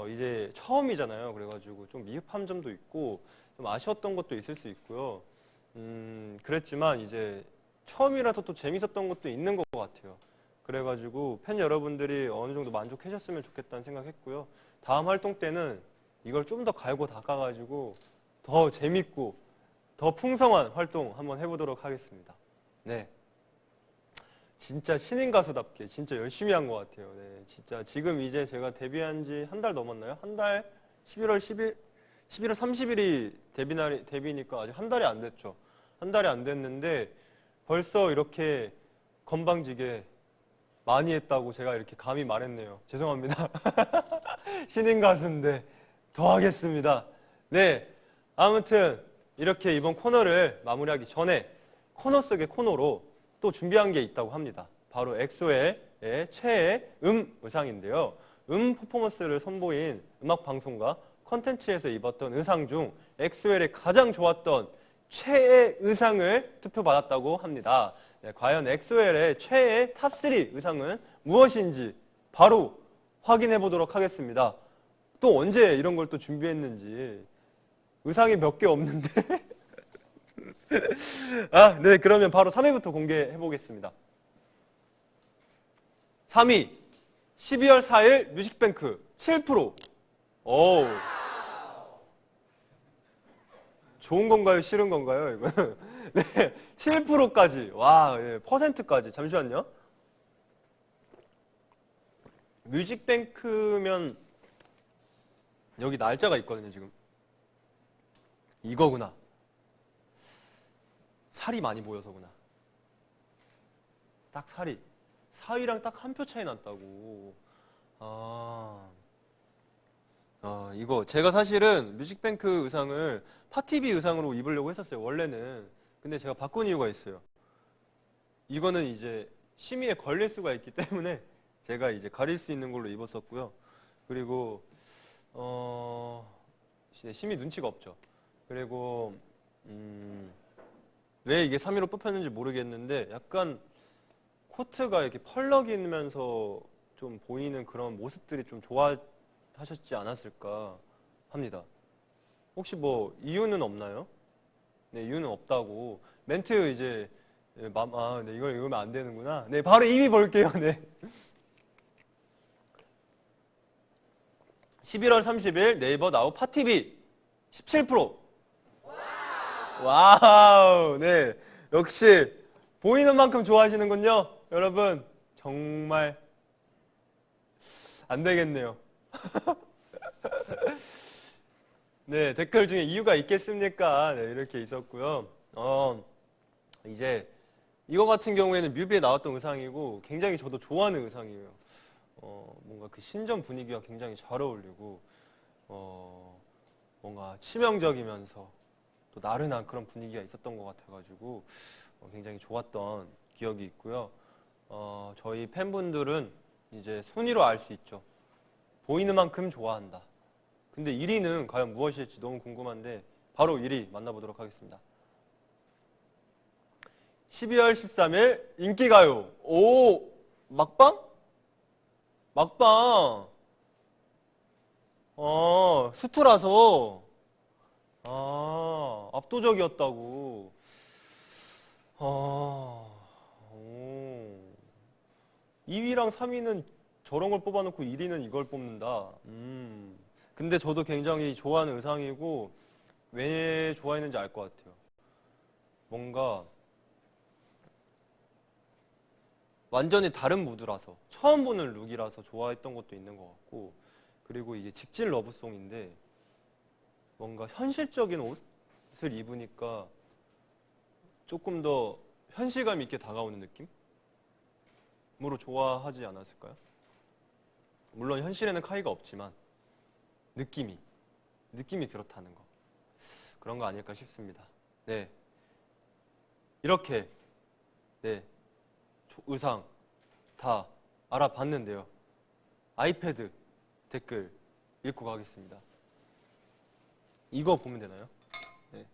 이제 처음이잖아요. 그래가지고 좀 미흡한 점도 있고 좀 아쉬웠던 것도 있을 수 있고요. 그랬지만 이제 처음이라서 또 재밌었던 것도 있는 것 같아요. 그래가지고 팬 여러분들이 어느 정도 만족하셨으면 좋겠다는 생각했고요. 다음 활동 때는 이걸 좀 더 갈고 닦아가지고 더 재밌고 더 풍성한 활동 한번 해보도록 하겠습니다. 네. 진짜 신인 가수답게 진짜 열심히 한 것 같아요. 네, 진짜 지금 이제 제가 데뷔한 지 한 달 넘었나요? 한 달? 11월 30일이 데뷔니까 아직 한 달이 안 됐죠. 한 달이 안 됐는데 벌써 이렇게 건방지게 많이 했다고 제가 이렇게 감히 말했네요. 죄송합니다. 신인 가수인데 더 하겠습니다. 네, 아무튼 이렇게 이번 코너를 마무리하기 전에 코너 속의 코너로 또 준비한 게 있다고 합니다. 바로 엑소의 최애 의상인데요. 퍼포먼스를 선보인 음악 방송과 컨텐츠에서 입었던 의상 중 엑소엘의 가장 좋았던 최애 의상을 투표받았다고 합니다. 네, 과연 엑소엘의 최애 탑3 의상은 무엇인지 바로 확인해 보도록 하겠습니다. 또 언제 이런 걸 또 준비했는지 의상이 몇 개 없는데 네, 그러면 바로 3위부터 공개해 보겠습니다. 3위 12월 4일 뮤직뱅크 7%. 오, 좋은 건가요? 싫은 건가요? 이거는 네, 7%까지. 와, 예, 퍼센트까지. 잠시만요. 뮤직뱅크면 여기 날짜가 있거든요, 지금. 이거구나. 살이 많이 보여서구나. 딱 살이. 4위랑 딱 한 표 차이 났다고. 이거 제가 사실은 뮤직뱅크 의상을 파티비 의상으로 입으려고 했었어요, 원래는. 근데 제가 바꾼 이유가 있어요. 이거는 이제 심의에 걸릴 수가 있기 때문에 제가 이제 가릴 수 있는 걸로 입었었고요. 그리고 심의 눈치가 없죠. 그리고 왜 이게 3위로 뽑혔는지 모르겠는데 약간 코트가 이렇게 펄럭이면서 좀 보이는 그런 모습들이 좀 좋아하셨지 않았을까 합니다. 혹시 뭐 이유는 없나요? 네, 이유는 없다고. 멘트 이제 네, 이걸 읽으면 안 되는구나. 네, 바로 2위 볼게요. 네. 11월 30일 네이버 나우 파티비 17%. 와우. 네. 역시 보이는 만큼 좋아하시는군요. 여러분, 정말 안 되겠네요. 네, 댓글 중에 이유가 있겠습니까? 네, 이렇게 있었고요. 이제 이거 같은 경우에는 뮤비에 나왔던 의상이고 굉장히 저도 좋아하는 의상이에요. 뭔가 그 신전 분위기가 굉장히 잘 어울리고 뭔가 치명적이면서 또 나른한 그런 분위기가 있었던 것 같아가지고 굉장히 좋았던 기억이 있고요. 저희 팬분들은 이제 순위로 알 수 있죠. 보이는 만큼 좋아한다. 근데 1위는 과연 무엇일지 너무 궁금한데 바로 1위 만나보도록 하겠습니다. 12월 13일 인기가요. 오, 막방? 막방. 수트라서 압도적이었다고. 2위랑 3위는 저런 걸 뽑아놓고 1위는 이걸 뽑는다. 근데 저도 굉장히 좋아하는 의상이고 왜 좋아했는지 알 것 같아요. 뭔가 완전히 다른 무드라서 처음 보는 룩이라서 좋아했던 것도 있는 것 같고, 그리고 이게 직진 러브송인데 뭔가 현실적인 옷을 입으니까 조금 더 현실감 있게 다가오는 느낌으로 좋아하지 않았을까요? 물론 현실에는 카이가 없지만 느낌이 그렇다는 거, 그런 거 아닐까 싶습니다. 네, 이렇게 네 의상 다 알아봤는데요. 아이패드 댓글 읽고 가겠습니다. 이거 보면 되나요? 네.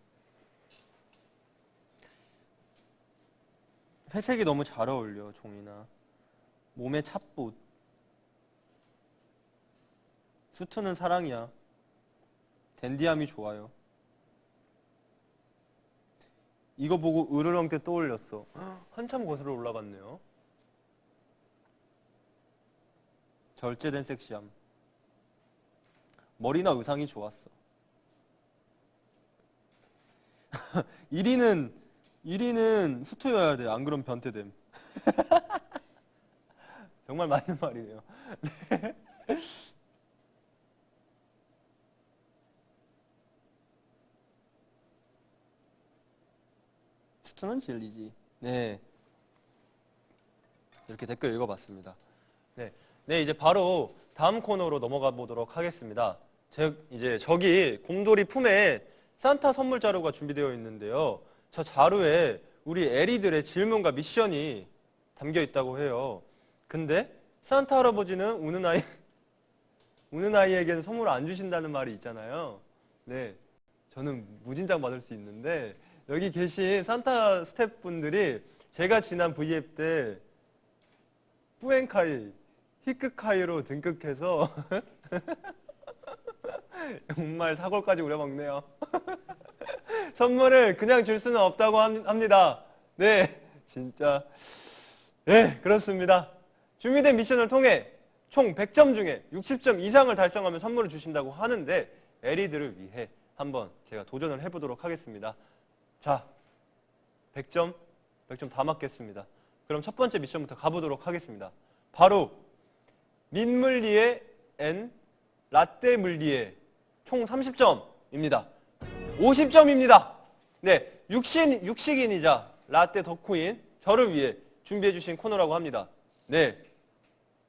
회색이 너무 잘 어울려, 종이나. 몸에 찻붓. 수트는 사랑이야. 댄디함이 좋아요. 이거 보고 으르렁 때 떠올렸어. 한참 거슬러 올라갔네요. 절제된 섹시함. 머리나 의상이 좋았어. 1위는 수트여야 돼. 안 그럼 변태됨. 정말 맞는 말이네요. 네. 수트는 진리지. 네. 이렇게 댓글 읽어봤습니다. 네. 네, 이제 바로 다음 코너로 넘어가 보도록 하겠습니다. 이제 저기 곰돌이 품에 산타 선물 자료가 준비되어 있는데요. 저 자료에 우리 에리들의 질문과 미션이 담겨 있다고 해요. 근데 산타 할아버지는 우는 아이에게는 선물을 안 주신다는 말이 있잖아요. 네, 저는 무진장 받을 수 있는데 여기 계신 산타 스태프분들이 제가 지난 V앱 때 뿌엔카이, 히크카이로 등극해서 정말 사골까지 우려먹네요. 선물을 그냥 줄 수는 없다고 합니다. 네, 진짜. 네, 그렇습니다. 준비된 미션을 통해 총 100점 중에 60점 이상을 달성하면 선물을 주신다고 하는데 에리들을 위해 한번 제가 도전을 해보도록 하겠습니다. 자, 100점 다 맞겠습니다. 그럼 첫 번째 미션부터 가보도록 하겠습니다. 바로 민물리에 앤 라떼 물리에 총 30점입니다. 50점입니다. 네, 육식인이자 라떼 덕후인 저를 위해 준비해주신 코너라고 합니다. 네,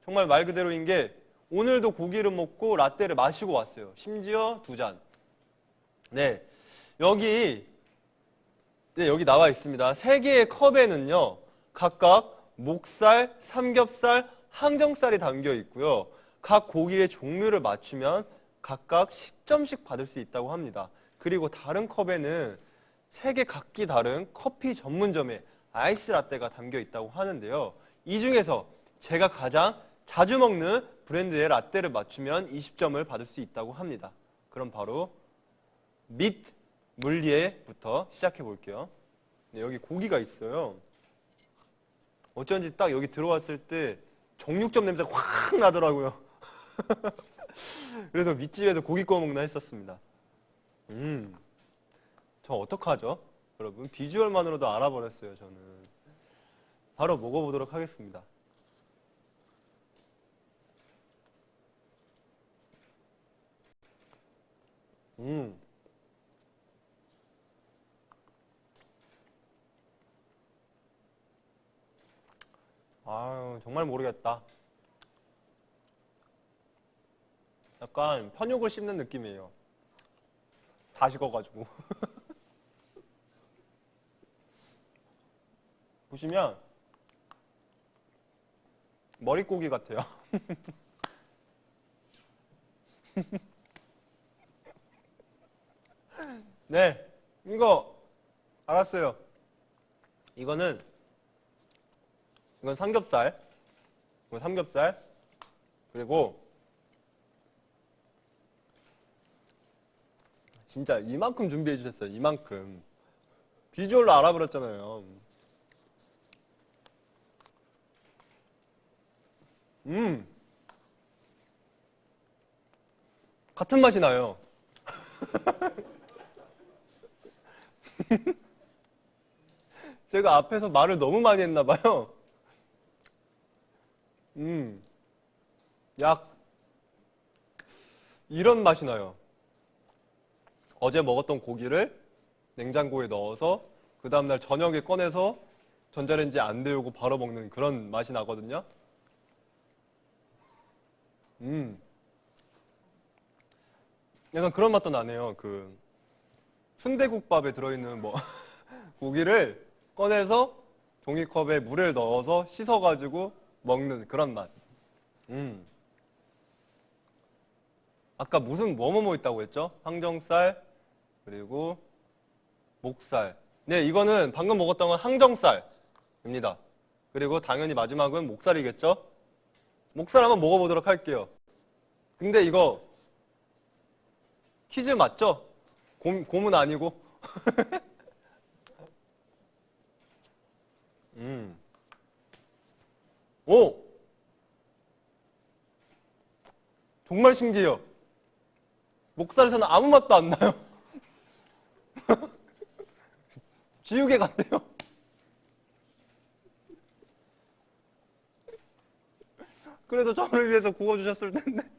정말 말 그대로인 게 오늘도 고기를 먹고 라떼를 마시고 왔어요. 심지어 2잔. 네, 여기 나와 있습니다. 3개의 컵에는요, 각각 목살, 삼겹살, 항정살이 담겨 있고요. 각 고기의 종류를 맞추면 각각 10점씩 받을 수 있다고 합니다. 그리고 다른 컵에는 3개 각기 다른 커피 전문점의 아이스 라떼가 담겨 있다고 하는데요. 이 중에서 제가 가장 자주 먹는 브랜드의 라떼를 맞추면 20점을 받을 수 있다고 합니다. 그럼 바로 밑 물리에부터 시작해 볼게요. 네, 여기 고기가 있어요. 어쩐지 딱 여기 들어왔을 때 정육점 냄새가 확 나더라고요. 그래서 밑집에서 고기 구워 먹나 했었습니다. 저 어떡하죠? 여러분, 비주얼만으로도 알아버렸어요, 저는. 바로 먹어보도록 하겠습니다. 아유, 정말 모르겠다. 약간 편육을 씹는 느낌이에요. 다 식어가지고. 보시면 머릿고기 같아요. 네, 이거 알았어요. 이건 삼겹살. 이건 삼겹살. 그리고 진짜 이만큼 준비해 주셨어요. 이만큼. 비주얼로 알아버렸잖아요. 같은 맛이 나요. 제가 앞에서 말을 너무 많이 했나 봐요. 약 이런 맛이 나요. 어제 먹었던 고기를 냉장고에 넣어서 그 다음날 저녁에 꺼내서 전자레인지에 안 데우고 바로 먹는 그런 맛이 나거든요. 약간 그런 맛도 나네요. 순대국밥에 들어있는 고기를 꺼내서 종이컵에 물을 넣어서 씻어가지고 먹는 그런 맛. 아까 무슨 뭐뭐뭐 있다고 했죠? 항정살, 그리고 목살. 네, 이거는 방금 먹었던 건 항정살입니다. 그리고 당연히 마지막은 목살이겠죠? 목살 한번 먹어보도록 할게요. 근데 이거 퀴즈 맞죠? 곰은 아니고. 오! 정말 신기해요. 목살에서는 아무 맛도 안 나요. 지우개 같대요. 그래도 저를 위해서 구워주셨을 텐데.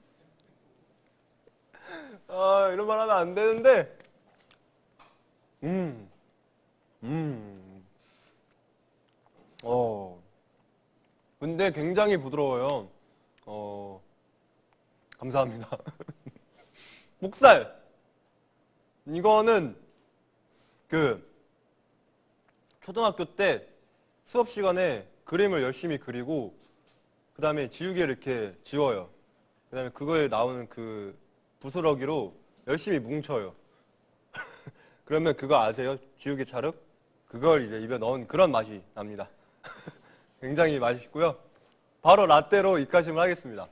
아, 이런 말 하면 안 되는데. 음. 근데 굉장히 부드러워요. 감사합니다. 목살. 이거는 초등학교 때 수업 시간에 그림을 열심히 그리고 그 다음에 지우개를 이렇게 지워요. 그 다음에 그거에 나오는 그 부스러기로 열심히 뭉쳐요. 그러면 그거 아세요? 지우개 찰흙? 그걸 이제 입에 넣은 그런 맛이 납니다. 굉장히 맛있고요. 바로 라떼로 입가심을 하겠습니다.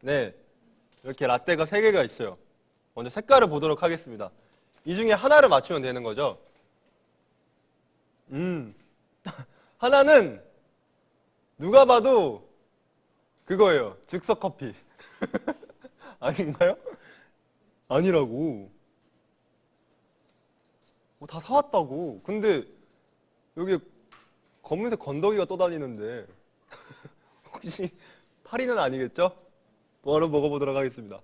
네. 이렇게 라떼가 3개가 있어요. 먼저 색깔을 보도록 하겠습니다. 이 중에 하나를 맞추면 되는 거죠. 하나는 누가 봐도 그거예요. 즉석 커피. 아닌가요? 아니라고. 다 사왔다고. 근데 여기 검은색 건더기가 떠다니는데 혹시 파리는 아니겠죠? 바로 먹어보도록 하겠습니다.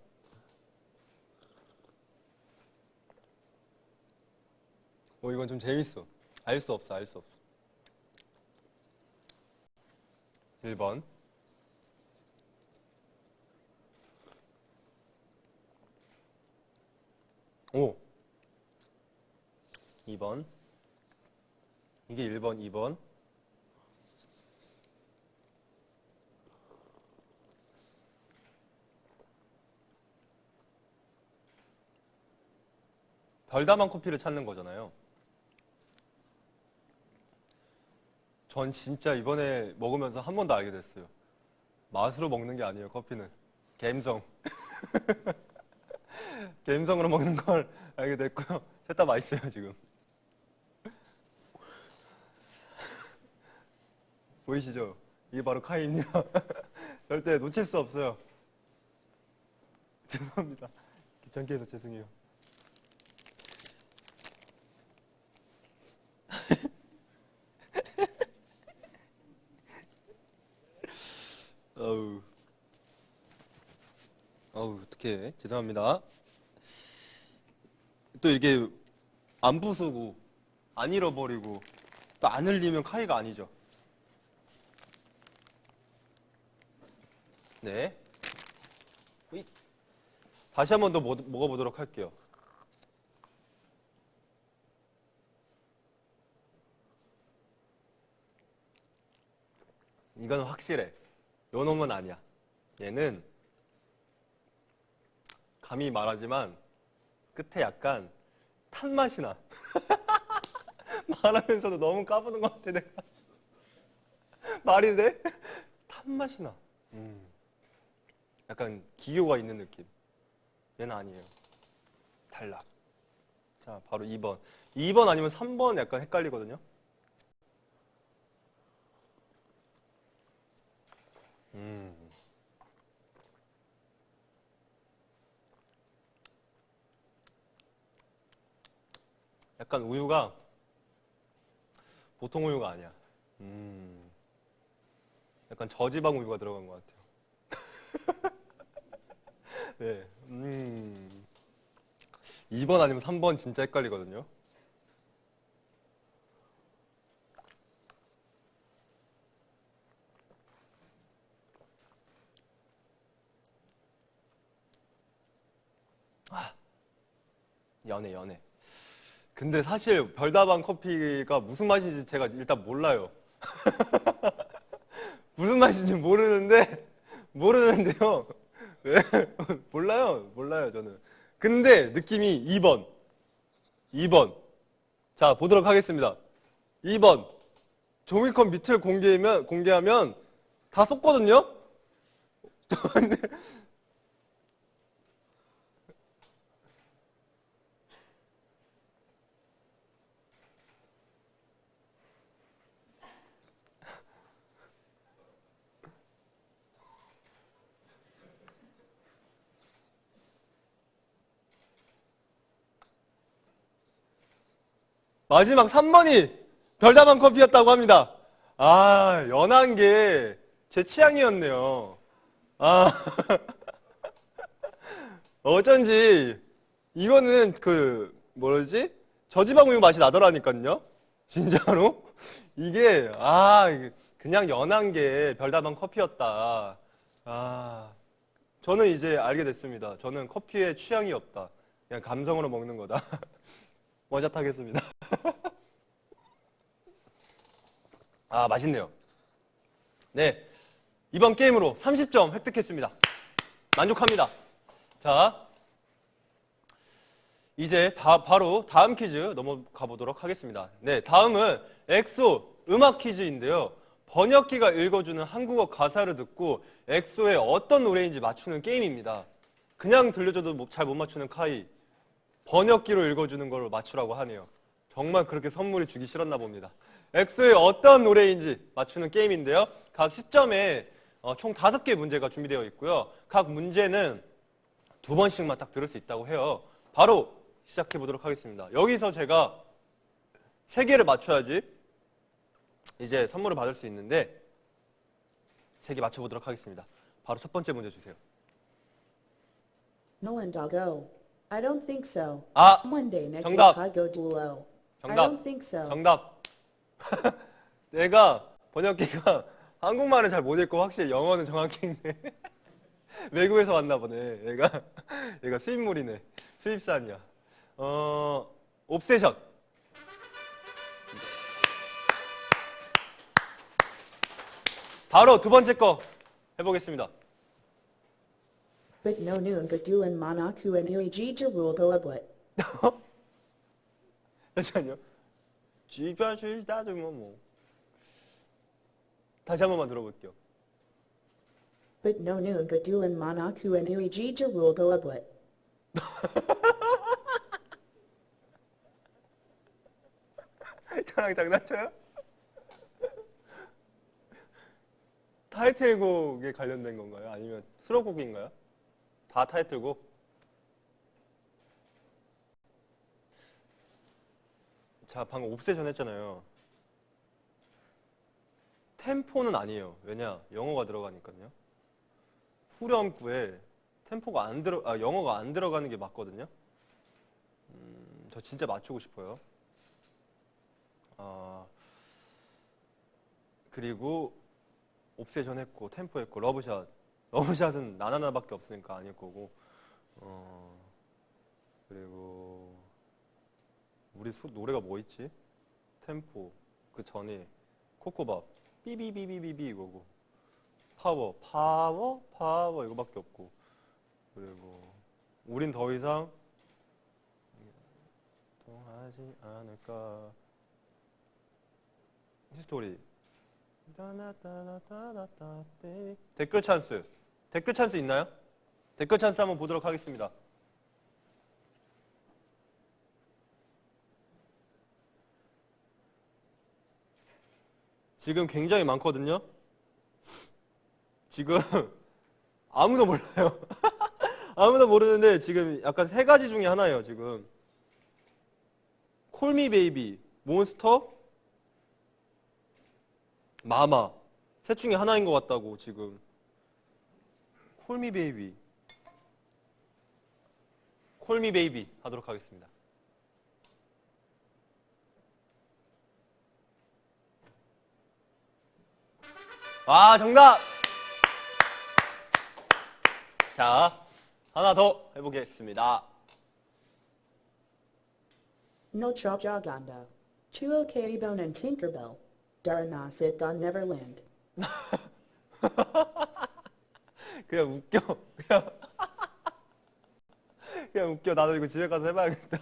이건 좀 재밌어. 알 수 없어. 1번. 오. 2번. 이게 1번, 2번. 별다방 커피를 찾는 거잖아요. 전 진짜 이번에 먹으면서 한 번 더 알게 됐어요. 맛으로 먹는 게 아니에요, 커피는. 갬성. 갬성으로 먹는 걸 알게 됐고요. 셋 다 맛있어요, 지금. 보이시죠? 이게 바로 카이입니다. 절대 놓칠 수 없어요. 죄송합니다. 귀찮게 해서 죄송해요. 어떡해. 죄송합니다. 또 이게 안 부수고, 안 잃어버리고, 또 안 흘리면 카이가 아니죠. 네. 다시 한 번 더 먹어보도록 할게요. 이건 확실해. 요 놈은 아니야. 얘는 감히 말하지만 끝에 약간 탄 맛이 나. 말하면서도 너무 까부는 것 같아, 내가. 말이 돼? 탄 맛이 나. 약간 기교가 있는 느낌. 얘는 아니에요. 달라. 자, 바로 2번. 2번 아니면 3번 약간 헷갈리거든요. 약간 우유가 보통 우유가 아니야. 약간 저지방 우유가 들어간 것 같아요. 네. 2번 아니면 3번 진짜 헷갈리거든요. 연해. 근데 사실 별다방 커피가 무슨 맛인지 제가 일단 몰라요. 무슨 맛인지 모르는데요. 왜? 몰라요, 저는. 근데 느낌이 2번. 자, 보도록 하겠습니다. 2번. 종이컵 밑을 공개하면 다 쏟거든요? 마지막 3번이 별다방 커피였다고 합니다. 아, 연한 게 제 취향이었네요. 아, 어쩐지 이거는 뭐지? 저지방 우유 맛이 나더라니까요. 진짜로. 이게 그냥 연한 게 별다방 커피였다. 아, 저는 이제 알게 됐습니다. 저는 커피에 취향이 없다. 그냥 감성으로 먹는 거다. 원샷하겠습니다. 아, 맛있네요. 네. 이번 게임으로 30점 획득했습니다. 만족합니다. 자, 이제 바로 다음 퀴즈 넘어가 보도록 하겠습니다. 네, 다음은 엑소 음악 퀴즈인데요. 번역기가 읽어주는 한국어 가사를 듣고 엑소의 어떤 노래인지 맞추는 게임입니다. 그냥 들려줘도 잘 못 맞추는 카이, 번역기로 읽어주는 걸 맞추라고 하네요. 정말 그렇게 선물이 주기 싫었나 봅니다. 엑소의 어떤 노래인지 맞추는 게임인데요. 각 10점에 총 5개 문제가 준비되어 있고요. 각 문제는 2번씩만 딱 들을 수 있다고 해요. 바로 시작해 보도록 하겠습니다. 여기서 제가 3개를 맞춰야지 이제 선물을 받을 수 있는데 3개 맞춰보도록 하겠습니다. 바로 첫 번째 문제 주세요. Nolan Doggo. I don't think so. 아, One day next 정답. week I go duo. I 정답. don't think so. 정답. 내가 번역기가 한국말은 잘 못 읽고 확실히 영어는 정확히 읽네. 외국에서 왔나 보네. 얘가 수입물이네. 수입산이야. 옵세션. 바로 두 번째 거 해보겠습니다. But no noon but do and manaku and uiji rule boabut. 잠시만요. 쥐변실 따지면 뭐. 다시 한 번만 들어볼게요. But no noon but do and manaku and uiji rule boabut. 저랑 장난쳐요? 타이틀곡에 관련된 건가요? 아니면 수록곡인가요? 다 타이틀곡? 자, 방금 옵세션 했잖아요. 템포는 아니에요. 왜냐? 영어가 들어가니까요. 후렴구에 템포가 영어가 안 들어가는 게 맞거든요. 저 진짜 맞추고 싶어요. 그리고 옵세션 했고 템포 했고 러브샷은 나나나밖에 없으니까 아닐 거고. 그리고 우리 노래가 뭐 있지? 템포 그 전에 코코밥 삐비비비비비 이거고 파워 이거밖에 없고. 그리고 우린 더 이상 하지 않을까. 히스토리. 댓글 찬스 있나요? 댓글 찬스 한번 보도록 하겠습니다. 지금 굉장히 많거든요. 지금 아무도 몰라요. 아무도 모르는데 지금 약간 3가지 중에 하나예요. 지금 콜미 베이비, 몬스터, 마마. 셋 중에 하나인 것 같다고 지금. 콜미 베이비 하도록 하겠습니다. 아, 정답! 자, 하나 더 해보겠습니다. No Chajaganda. Chuo Caribone and Tinkerbell. Daranasit on Neverland. 그냥 웃겨. 그냥 웃겨. 나도 이거 집에 가서 해봐야겠다.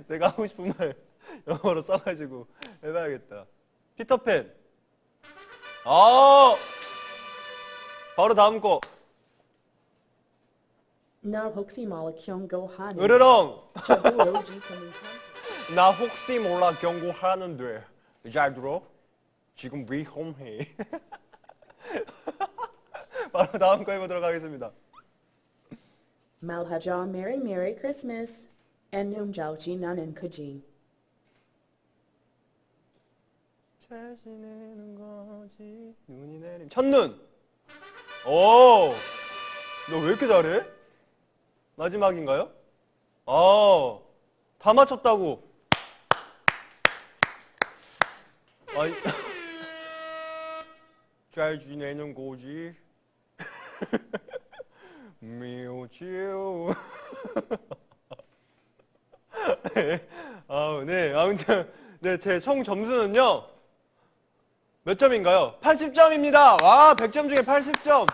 내가 하고 싶은 말 영어로 써가지고 해봐야겠다. 피터팬. 바로 다음 거. Na Hoxi Malakyong Go Han. 으르렁. Chabuoji coming 나 혹시 몰라 경고하는데 잘 들어? 지금 위험해. 바로 다음 거 해보도록 하겠습니다. Malhaja Merry Merry Christmas. And Numjauji Nanan Kuji. 잘 지내는 거지 눈이 내림 첫눈. 오, 너 왜 이렇게 잘해? 마지막인가요? 다 맞췄다고. 아이, 잘 지내는 거지. 미오지오. 네, 아무튼 네, 제 총 점수는요. 몇 점인가요? 80점입니다. 와, 100점 중에 80점.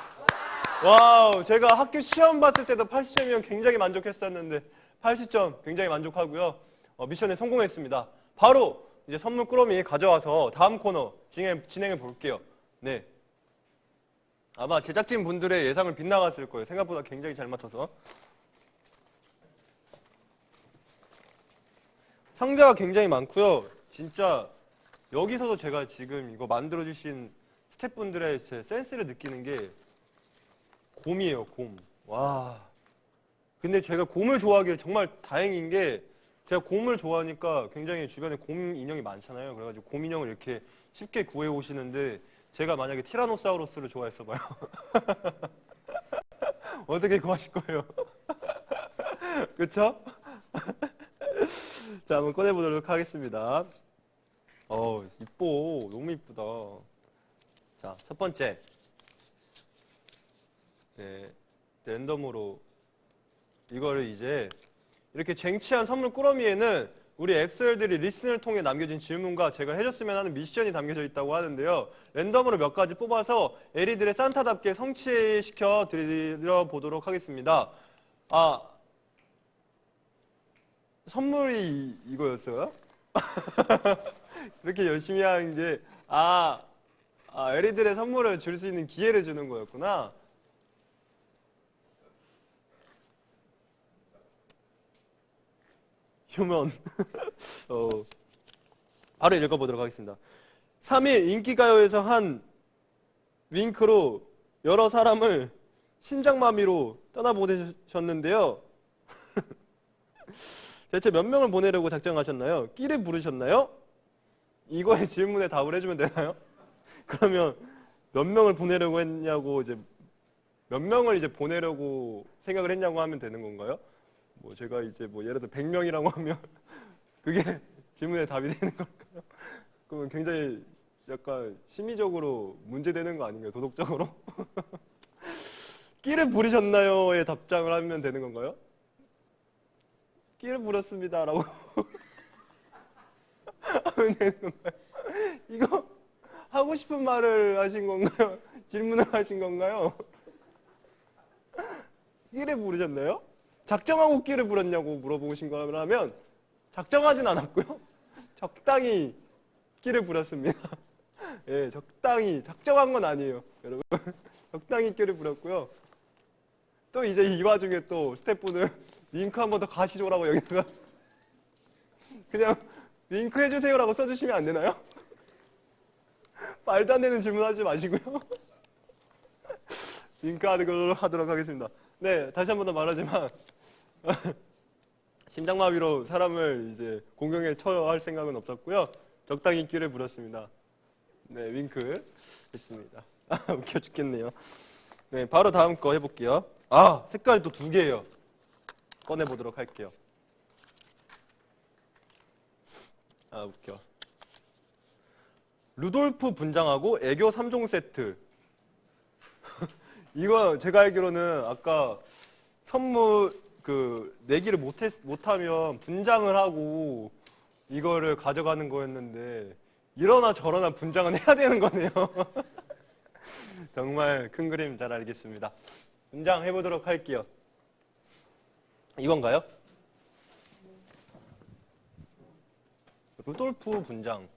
와우, 제가 학교 시험 봤을 때도 80점이면 굉장히 만족했었는데 80점 굉장히 만족하고요. 미션에 성공했습니다. 바로 이제 선물 꾸러미 가져와서 다음 코너 진행해 볼게요. 네. 아마 제작진 분들의 예상을 빗나갔을 거예요. 생각보다 굉장히 잘 맞춰서. 상자가 굉장히 많고요. 진짜 여기서도 제가 지금 이거 만들어주신 스태프분들의 제 센스를 느끼는 게 곰이에요, 곰. 와. 근데 제가 곰을 좋아하길 정말 다행인 게 제가 곰을 좋아하니까 굉장히 주변에 곰 인형이 많잖아요. 그래가지고 곰 인형을 이렇게 쉽게 구해 오시는데 제가 만약에 티라노사우루스를 좋아했어 봐요. 어떻게 구하실 거예요? 그쵸? 자, 한번 꺼내보도록 하겠습니다. 이뻐. 너무 이쁘다. 자, 첫 번째. 네, 랜덤으로 이거를 이제 이렇게 쟁취한 선물 꾸러미에는 우리 엑셀들이 리슨을 통해 남겨진 질문과 제가 해줬으면 하는 미션이 담겨져 있다고 하는데요. 랜덤으로 몇 가지 뽑아서 에리들의 산타답게 성취시켜 드려보도록 하겠습니다. 선물이 이거였어요? 그렇게 열심히 하는 게, 에리들의 선물을 줄 수 있는 기회를 주는 거였구나. 휴먼. 바로 읽어보도록 하겠습니다. 3일 인기가요에서 한 윙크로 여러 사람을 심장마비로 떠나보내셨는데요. 대체 몇 명을 보내려고 작정하셨나요? 끼를 부르셨나요? 이거의 질문에 답을 해주면 되나요? 그러면 몇 명을 보내려고 했냐고 이제 몇 명을 이제 보내려고 생각을 했냐고 하면 되는 건가요? 뭐 제가 이제 뭐 예를 들어 100명이라고 하면 그게 질문에 답이 되는 걸까요? 그러면 굉장히 약간 심리적으로 문제되는 거 아닌가요? 도덕적으로? 끼를 부르셨나요?에 답장을 하면 되는 건가요? 끼를 부렸습니다라고 하면 되는 건가요? 이거 하고 싶은 말을 하신 건가요? 질문을 하신 건가요? 끼를 부르셨나요? 작정하고 끼를 부렸냐고 물어보신 거라면 작정하진 않았고요. 적당히 끼를 부렸습니다. 예, 적당히 작정한 건 아니에요, 여러분. 적당히 끼를 부렸고요. 또 이제 이 와중에 또 스태프분들 윙크 한 번 더 가시죠라고 여기다가 그냥 윙크 해주세요라고 써주시면 안 되나요? 말도 안 되는 질문 하지 마시고요. 윙크 하는 걸로 하도록 하겠습니다. 네, 다시 한 번 더 말하지만 심장마비로 사람을 이제 공경에 처할 생각은 없었고요. 적당히 끼를 부렸습니다. 네, 윙크 했습니다. 웃겨 죽겠네요. 네, 바로 다음 거 해볼게요. 색깔이 또 2개예요. 꺼내보도록 할게요. 웃겨. 루돌프 분장하고 애교 3종 세트. 이거 제가 알기로는 아까 선물 내기를 못하면 분장을 하고 이거를 가져가는 거였는데 이러나 저러나 분장은 해야 되는 거네요. 정말 큰 그림 잘 알겠습니다. 분장 해보도록 할게요. 이건가요? 루돌프 분장.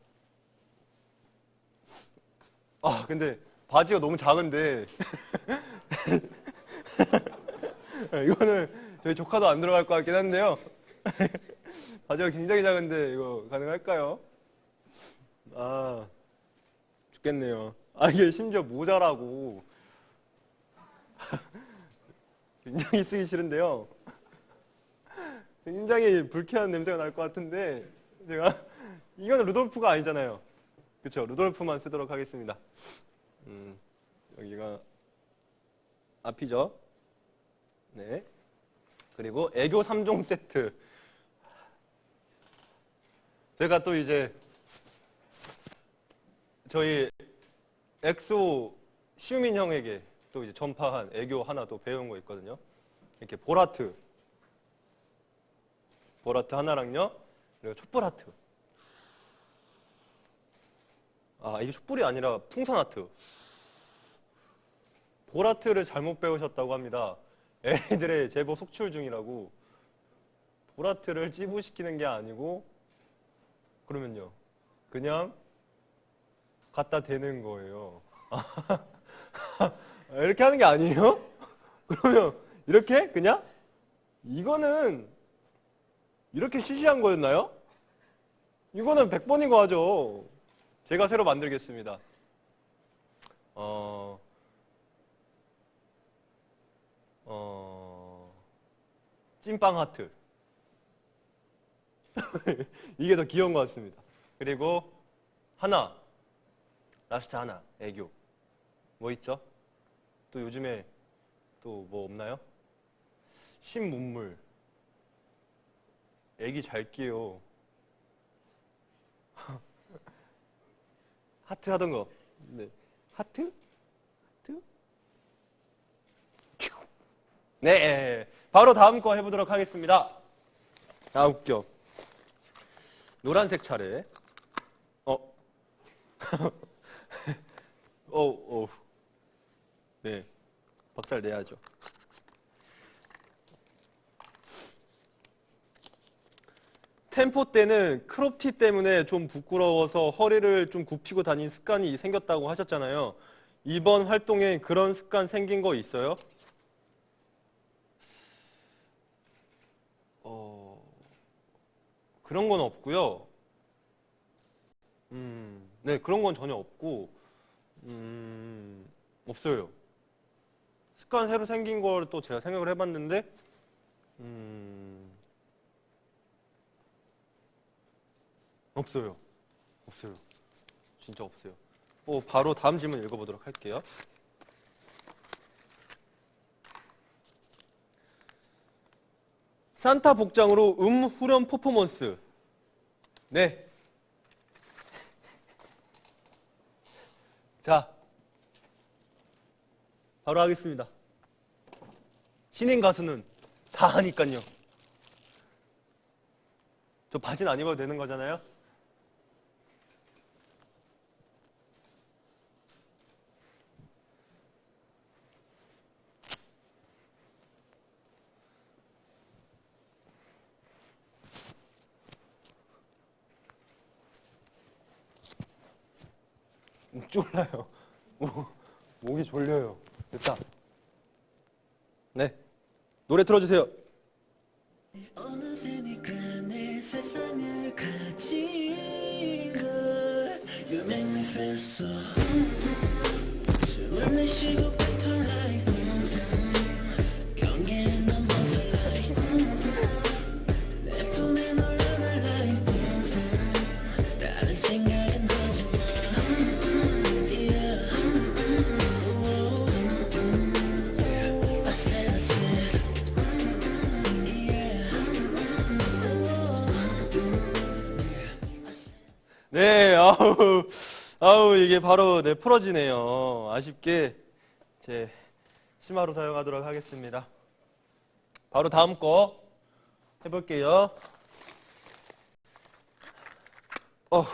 아, 근데 바지가 너무 작은데 이거는 저희 조카도 안 들어갈 것 같긴 한데요. 바지가 굉장히 작은데 이거 가능할까요? 아, 죽겠네요. 아, 이게 심지어 모자라고. 굉장히 쓰기 싫은데요. 굉장히 불쾌한 냄새가 날 것 같은데 제가 이거는 루돌프가 아니잖아요. 그렇죠? 루돌프만 쓰도록 하겠습니다. 여기가 앞이죠. 네. 그리고 애교 3종 세트. 제가 또 이제 저희 엑소 시우민 형에게 또 이제 전파한 애교 하나 또 배운 거 있거든요. 이렇게 볼하트 하나랑요. 그리고 촛불 하트. 아, 이게 촛불이 아니라 풍선 하트. 볼하트를 잘못 배우셨다고 합니다. 애들의 제보 속출 중이라고. 볼하트를 찌부시키는 게 아니고 그러면요. 그냥 갖다 대는 거예요. 이렇게 하는 게 아니에요? 그러면 이렇게 그냥? 이거는 이렇게 시시한 거였나요? 이거는 100번인 거 하죠. 제가 새로 만들겠습니다. 찐빵 하트. 이게 더 귀여운 것 같습니다. 그리고 하나, 라스트 하나, 애교. 뭐 있죠? 또 요즘에 또 뭐 없나요? 신문물. 애기 잘 끼요. 하트 하던 거. 네. 하트? 하트? 네. 바로 다음 거 해보도록 하겠습니다. 아, 웃겨. 노란색 차례. 네. 박살 내야죠. 템포 때는 크롭티 때문에 좀 부끄러워서 허리를 좀 굽히고 다니는 습관이 생겼다고 하셨잖아요. 이번 활동에 그런 습관 생긴 거 있어요? 그런 건 없고요. 네, 그런 건 전혀 없고, 없어요. 습관 새로 생긴 걸 또 제가 생각을 해봤는데, 없어요. 없어요. 진짜 없어요. 바로 다음 질문 읽어보도록 할게요. 산타 복장으로 후렴 퍼포먼스. 네. 자, 바로 하겠습니다. 신인 가수는 다 하니깐요. 저 바지는 안 입어도 되는 거잖아요? 목 졸라요. 목이 졸려요. 됐다. 네. 노래 틀어주세요. 어느새 네가 내 세상을 가진 걸 You make me feel so 숨을 내쉬고 뱉어 like 경계를 넘어서 like 내 품에 놀라나 like 다른 생각은 하지 마 Yeah I said 네, 아우, 이게 바로, 네, 풀어지네요. 아쉽게 제 치마로 사용하도록 하겠습니다. 바로 다음 거 해볼게요. 어후,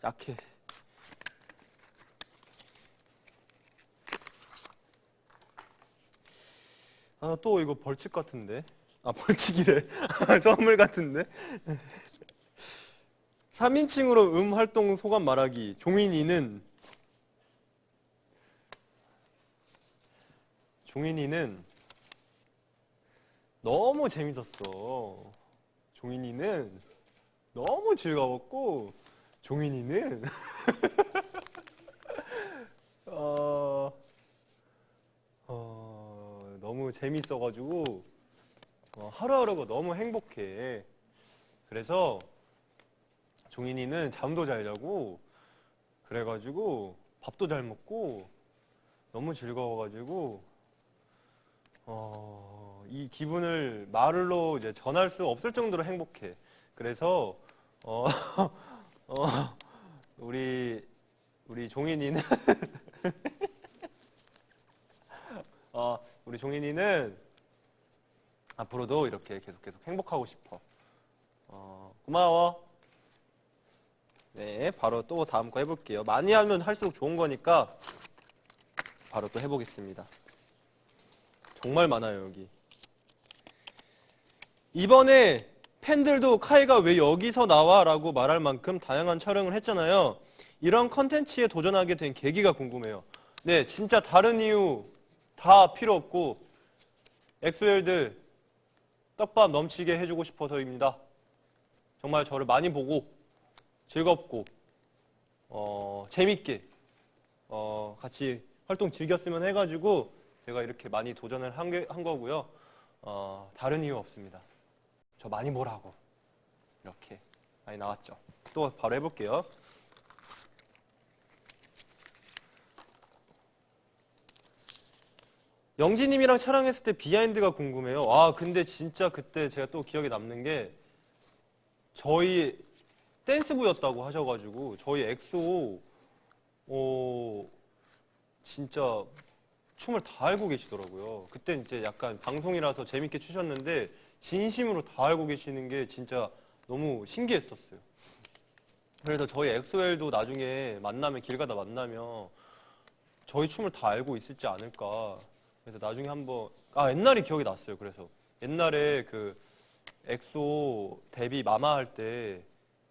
약해. 아, 또 이거 벌칙 같은데? 아, 벌칙이래. 선물 같은데? 3인칭으로 활동 소감 말하기. 종인이는 너무 재밌었어. 종인이는 너무 즐거웠고, 종인이는 너무 재밌어가지고 하루하루가 너무 행복해. 그래서 종인이는 잠도 잘 자고 그래가지고 밥도 잘 먹고 너무 즐거워가지고 이 기분을 말로 이제 전할 수 없을 정도로 행복해. 그래서 우리 종인이는 우리 종인이는 앞으로도 이렇게 계속 행복하고 싶어. 고마워. 네, 바로 또 다음 거 해볼게요. 많이 하면 할수록 좋은 거니까 바로 또 해보겠습니다. 정말 많아요, 여기. 이번에 팬들도 카이가 왜 여기서 나와? 라고 말할 만큼 다양한 촬영을 했잖아요. 이런 컨텐츠에 도전하게 된 계기가 궁금해요. 네, 진짜 다른 이유 다 필요 없고 엑소엘들 떡밥 넘치게 해주고 싶어서입니다. 정말 저를 많이 보고 즐겁고 재밌게 같이 활동 즐겼으면 해가지고 제가 이렇게 많이 도전을 한 거고요. 다른 이유 없습니다. 저 많이 보라고 이렇게 많이 나왔죠. 또 바로 해볼게요. 영지님이랑 촬영했을 때 비하인드가 궁금해요. 근데 진짜 그때 제가 또 기억에 남는 게 저희 댄스부였다고 하셔가지고 저희 엑소 진짜 춤을 다 알고 계시더라고요. 그때 이제 약간 방송이라서 재밌게 추셨는데 진심으로 다 알고 계시는 게 진짜 너무 신기했었어요. 그래서 저희 엑소엘도 나중에 만나면 길 가다 만나면 저희 춤을 다 알고 있을지 않을까. 그래서 나중에 한번 옛날이 기억이 났어요. 그래서 옛날에 그 엑소 데뷔 마마 할 때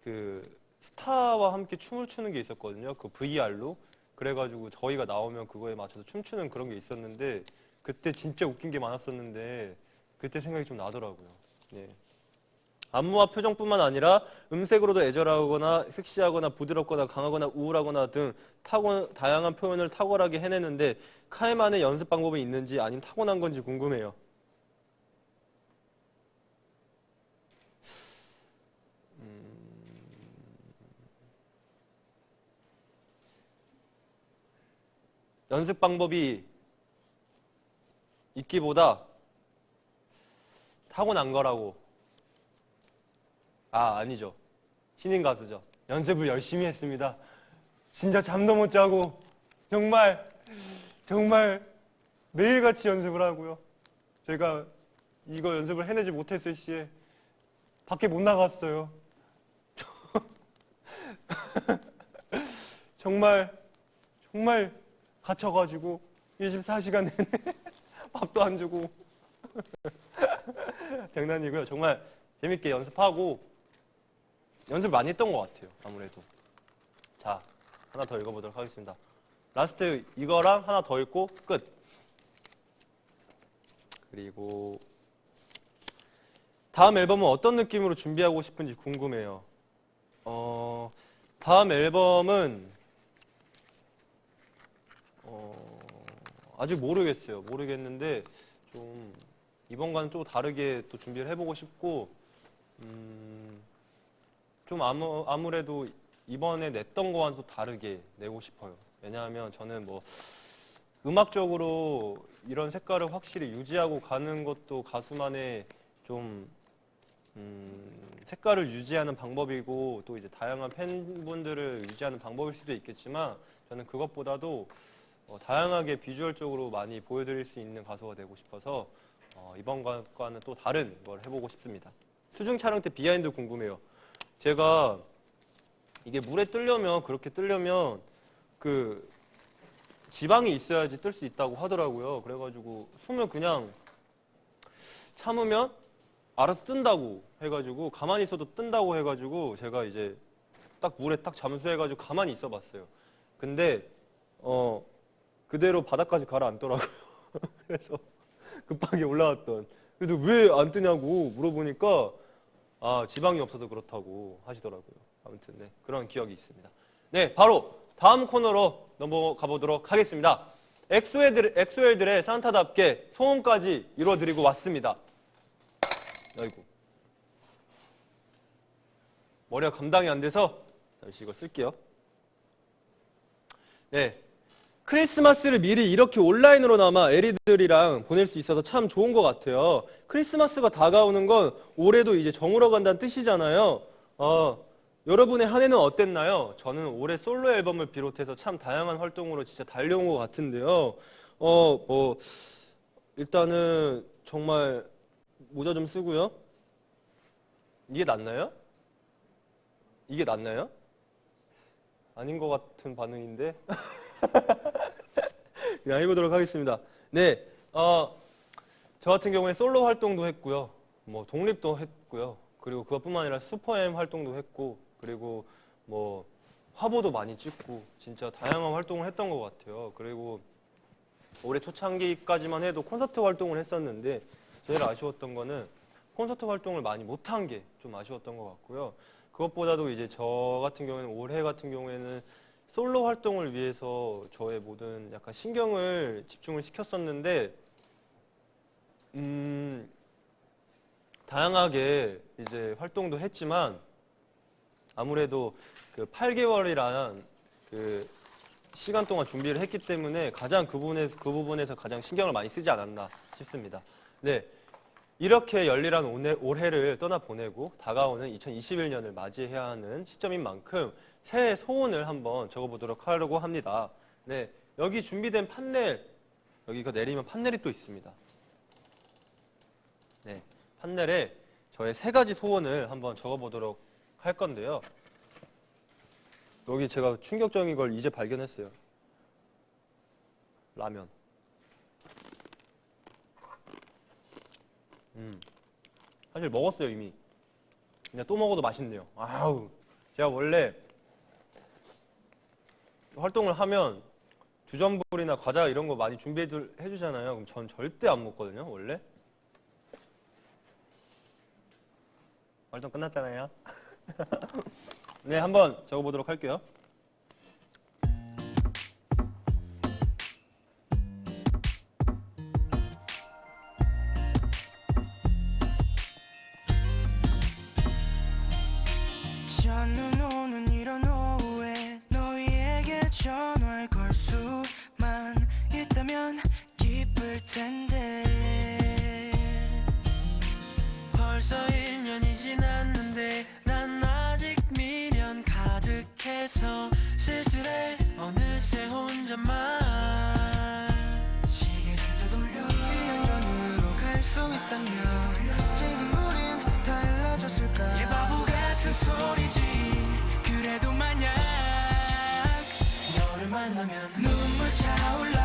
그 스타와 함께 춤을 추는 게 있었거든요. 그 VR로. 그래가지고 저희가 나오면 그거에 맞춰서 춤추는 그런 게 있었는데 그때 진짜 웃긴 게 많았었는데 그때 생각이 좀 나더라고요. 예. 안무와 표정뿐만 아니라 음색으로도 애절하거나 섹시하거나 부드럽거나 강하거나 우울하거나 등 다양한 표현을 탁월하게 해내는데 카이만의 연습 방법이 있는지 아니면 타고난 건지 궁금해요. 연습 방법이 있기보다 타고난 거라고. 아니죠. 신인 가수죠. 연습을 열심히 했습니다. 진짜 잠도 못 자고 정말 매일같이 연습을 하고요. 제가 이거 연습을 해내지 못했을 시에 밖에 못 나갔어요. 정말 갇혀가지고 24시간 내내 밥도 안 주고 장난이고요. 정말 재밌게 연습하고 연습 많이 했던 것 같아요. 아무래도. 자, 하나 더 읽어보도록 하겠습니다. 라스트 이거랑 하나 더 읽고 끝. 그리고 다음 앨범은 어떤 느낌으로 준비하고 싶은지 궁금해요. 다음 앨범은 아직 모르겠어요. 모르겠는데 좀 이번과는 좀 다르게 또 준비를 해보고 싶고 좀 아무래도 이번에 냈던 거와는 또 다르게 내고 싶어요. 왜냐하면 저는 뭐 음악적으로 이런 색깔을 확실히 유지하고 가는 것도 가수만의 좀 색깔을 유지하는 방법이고 또 이제 다양한 팬분들을 유지하는 방법일 수도 있겠지만 저는 그것보다도 다양하게 비주얼적으로 많이 보여드릴 수 있는 가수가 되고 싶어서 이번 과는 또 다른 걸 해보고 싶습니다. 수중 촬영 때 비하인드 궁금해요. 제가 이게 물에 뜨려면, 그렇게 뜨려면 그 지방이 있어야지 뜰 수 있다고 하더라고요. 그래가지고 숨을 그냥 참으면 알아서 뜬다고 해가지고, 가만히 있어도 뜬다고 해가지고 제가 이제 딱 물에 딱 잠수해가지고 가만히 있어 봤어요. 근데 그대로 바닥까지 가라앉더라고요. 그래서 급하게 올라왔던. 그래서 왜 안 뜨냐고 물어보니까 지방이 없어서 그렇다고 하시더라고요. 아무튼 네, 그런 기억이 있습니다. 네, 바로 다음 코너로 넘어가 보도록 하겠습니다. 엑소엘들의 산타답게 소원까지 이뤄드리고 왔습니다. 아이고, 머리가 감당이 안 돼서 잠시 이거 쓸게요. 네, 크리스마스를 미리 이렇게 온라인으로나마 애리들이랑 보낼 수 있어서 참 좋은 것 같아요. 크리스마스가 다가오는 건 올해도 이제 저물어 간다는 뜻이잖아요. 여러분의 한 해는 어땠나요? 저는 올해 솔로 앨범을 비롯해서 참 다양한 활동으로 진짜 달려온 것 같은데요. 일단은 정말 모자 좀 쓰고요. 이게 낫나요? 이게 낫나요? 아닌 것 같은 반응인데. 그냥 해보도록 하겠습니다. 네, 저 같은 경우에 솔로 활동도 했고요. 뭐 독립도 했고요. 그리고 그것뿐만 아니라 슈퍼엠 활동도 했고, 그리고 뭐 화보도 많이 찍고 진짜 다양한 활동을 했던 것 같아요. 그리고 올해 초창기까지만 해도 콘서트 활동을 했었는데 제일 아쉬웠던 거는 콘서트 활동을 많이 못한 게 좀 아쉬웠던 것 같고요. 그것보다도 이제 저 같은 경우에는 올해 같은 경우에는 솔로 활동을 위해서 저의 모든 약간 신경을 집중을 시켰었는데 다양하게 이제 활동도 했지만 아무래도 그 8개월이란 그 시간 동안 준비를 했기 때문에 가장 그 부분에서 가장 신경을 많이 쓰지 않았나 싶습니다. 네, 이렇게 열일한 올해를 떠나보내고 다가오는 2021년을 맞이해야 하는 시점인 만큼 새해 소원을 한번 적어보도록 하려고 합니다. 네, 여기 준비된 판넬, 여기가 내리면 판넬이 또 있습니다. 네, 판넬에 저의 3가지 소원을 한번 적어보도록 할 건데요. 여기 제가 충격적인 걸 이제 발견했어요. 라면. 사실 먹었어요, 이미. 그냥 또 먹어도 맛있네요. 아우, 제가 원래 활동을 하면 주전부리나 과자 이런 거 많이 준비해 주잖아요. 그럼 전 절대 안 먹거든요, 원래. 활동 끝났잖아요. 네, 한번 적어보도록 할게요. 첫눈 오는 이런 오후에 너희에게 전화를 걸 수만 있다면 기쁠 텐데 벌써 1년이 지났는데 난 아직 미련 가득해서 쓸쓸해 어느새 혼자만 시계를 되돌려 1년 전으로 갈 수 있다면 지금 우린 달라졌을까 이 바보 같은 소리지 그래도 만약 너를 만나면 눈물 차올라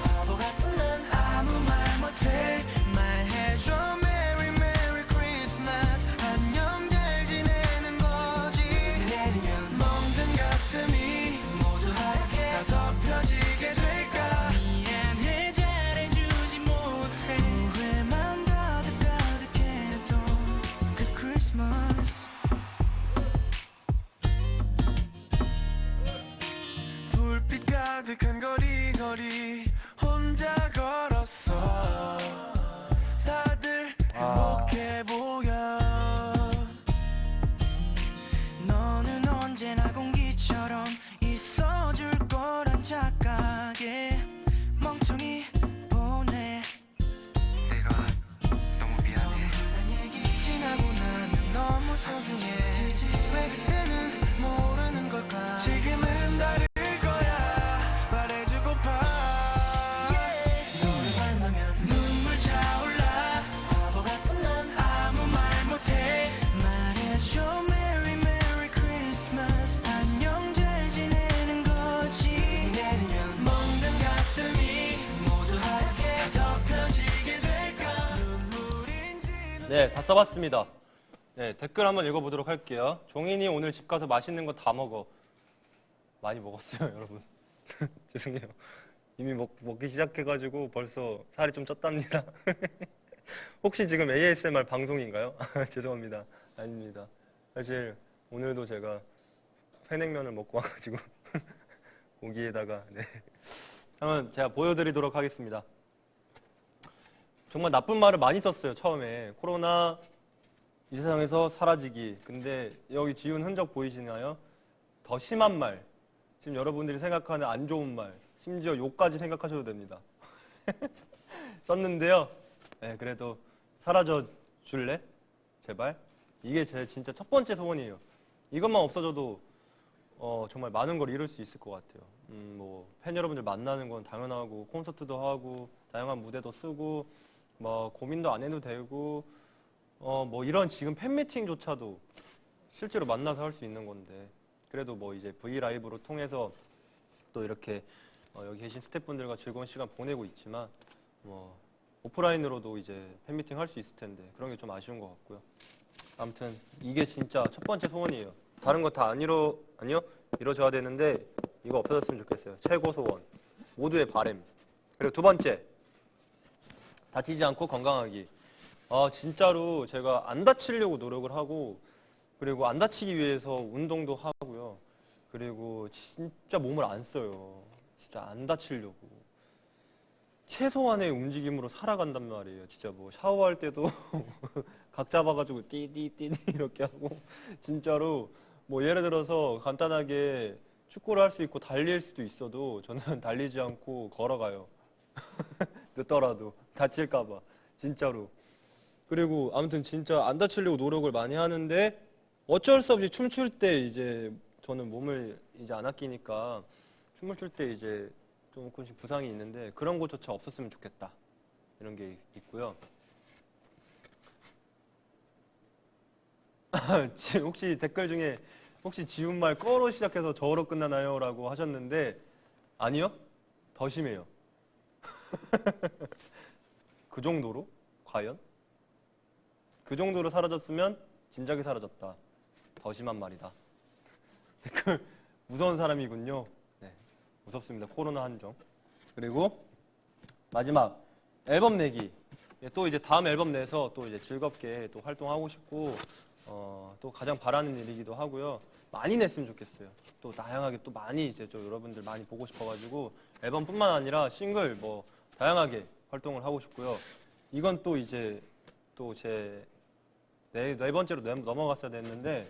바보 같은 난 아무 말 못해 말해줘 Merry Merry Christmas 안녕 잘 지내는 거지 내리면 멍든 가슴이 모두 하얗게 다 덮여지게 될까 미안해 잘해주지 못해 후회만 가득해도 그 크리스마스 불빛 가득한 거리 혼자 걸었어 다들 행복해 보여 너는 언제나 공기처럼 있어줄 거란 착각에 멍청이 보내 내가 너무 미안해 난 얘기 지나고 나면 너무 소중해 왜 그때는 모르는 걸까 지금은 다를 거야 말해주고파 네, 다 써봤습니다. 네, 댓글 한번 읽어보도록 할게요. 종인이 오늘 집 가서 맛있는 거 다 먹어. 많이 먹었어요, 여러분. 죄송해요. 이미 먹기 시작해가지고 벌써 살이 좀 쪘답니다. 혹시 지금 ASMR 방송인가요? 죄송합니다. 아닙니다. 사실 오늘도 제가 회냉면을 먹고 와가지고 고기에다가 네. 한번 제가 보여드리도록 하겠습니다. 정말 나쁜 말을 많이 썼어요. 처음에 코로나 이 세상에서 사라지기. 근데 여기 지운 흔적 보이시나요? 더 심한 말, 지금 여러분들이 생각하는 안 좋은 말, 심지어 욕까지 생각하셔도 됩니다. 썼는데요. 네, 그래도 사라져 줄래? 제발. 이게 제 진짜 첫 번째 소원이에요. 이것만 없어져도 정말 많은 걸 이룰 수 있을 것 같아요. 뭐 팬 여러분들 만나는 건 당연하고 콘서트도 하고 다양한 무대도 쓰고 뭐 고민도 안 해도 되고 뭐 이런 지금 팬미팅조차도 실제로 만나서 할 수 있는 건데 그래도 뭐 이제 브이라이브로 통해서 또 이렇게 여기 계신 스태프분들과 즐거운 시간 보내고 있지만 뭐 오프라인으로도 이제 팬미팅 할 수 있을 텐데 그런 게 좀 아쉬운 것 같고요. 아무튼 이게 진짜 첫 번째 소원이에요. 다른 거 다 아니요 이루어져야 되는데 이거 없어졌으면 좋겠어요. 최고 소원, 모두의 바램. 그리고 두 번째, 다치지 않고 건강하기. 진짜로 제가 안 다치려고 노력을 하고 그리고 안 다치기 위해서 운동도 하고요. 그리고 진짜 몸을 안 써요. 진짜 안 다치려고. 최소한의 움직임으로 살아간단 말이에요. 진짜 뭐 샤워할 때도 각 잡아가지고 띠디띠디 이렇게 하고 진짜로 뭐 예를 들어서 간단하게 축구를 할 수 있고 달릴 수도 있어도 저는 달리지 않고 걸어가요. 늦더라도 다칠까봐 진짜로. 그리고 아무튼 진짜 안 다치려고 노력을 많이 하는데 어쩔 수 없이 춤출 때 이제 저는 몸을 이제 안 아끼니까 춤을 출 때 이제 조금씩 부상이 있는데 그런 것조차 없었으면 좋겠다 이런 게 있고요. 혹시 댓글 중에 혹시 지운 말 꺼로 시작해서 저로 끝나나요? 라고 하셨는데 아니요. 더 심해요. 그 정도로? 과연? 그 정도로 사라졌으면 진작에 사라졌다. 더 심한 말이다. 댓글 무서운 사람이군요. 네, 무섭습니다. 코로나 한정. 그리고 마지막 앨범 내기. 또 이제 다음 앨범 내서 또 이제 즐겁게 또 활동하고 싶고 또 가장 바라는 일이기도 하고요. 많이 냈으면 좋겠어요. 또 다양하게 또 많이 이제 좀 여러분들 많이 보고 싶어가지고 앨범뿐만 아니라 싱글 뭐 다양하게 활동을 하고 싶고요. 이건 또 이제 또 제 네 번째로 넘어갔어야 됐는데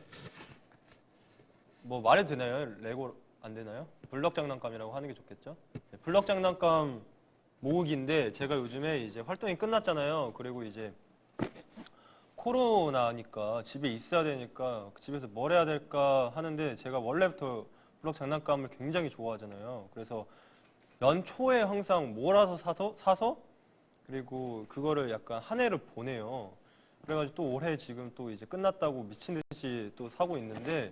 뭐 말해도 되나요? 레고 안 되나요? 블럭 장난감이라고 하는 게 좋겠죠? 네, 블럭 장난감 모으기인데 제가 요즘에 이제 활동이 끝났잖아요. 그리고 이제 코로나니까 집에 있어야 되니까 집에서 뭘 해야 될까 하는데 제가 원래부터 블럭 장난감을 굉장히 좋아하잖아요. 그래서 연초에 항상 몰아서 사서 그리고 그거를 약간 한 해를 보내요. 그래가지고 또 올해 지금 또 이제 끝났다고 미친 듯이 또 사고 있는데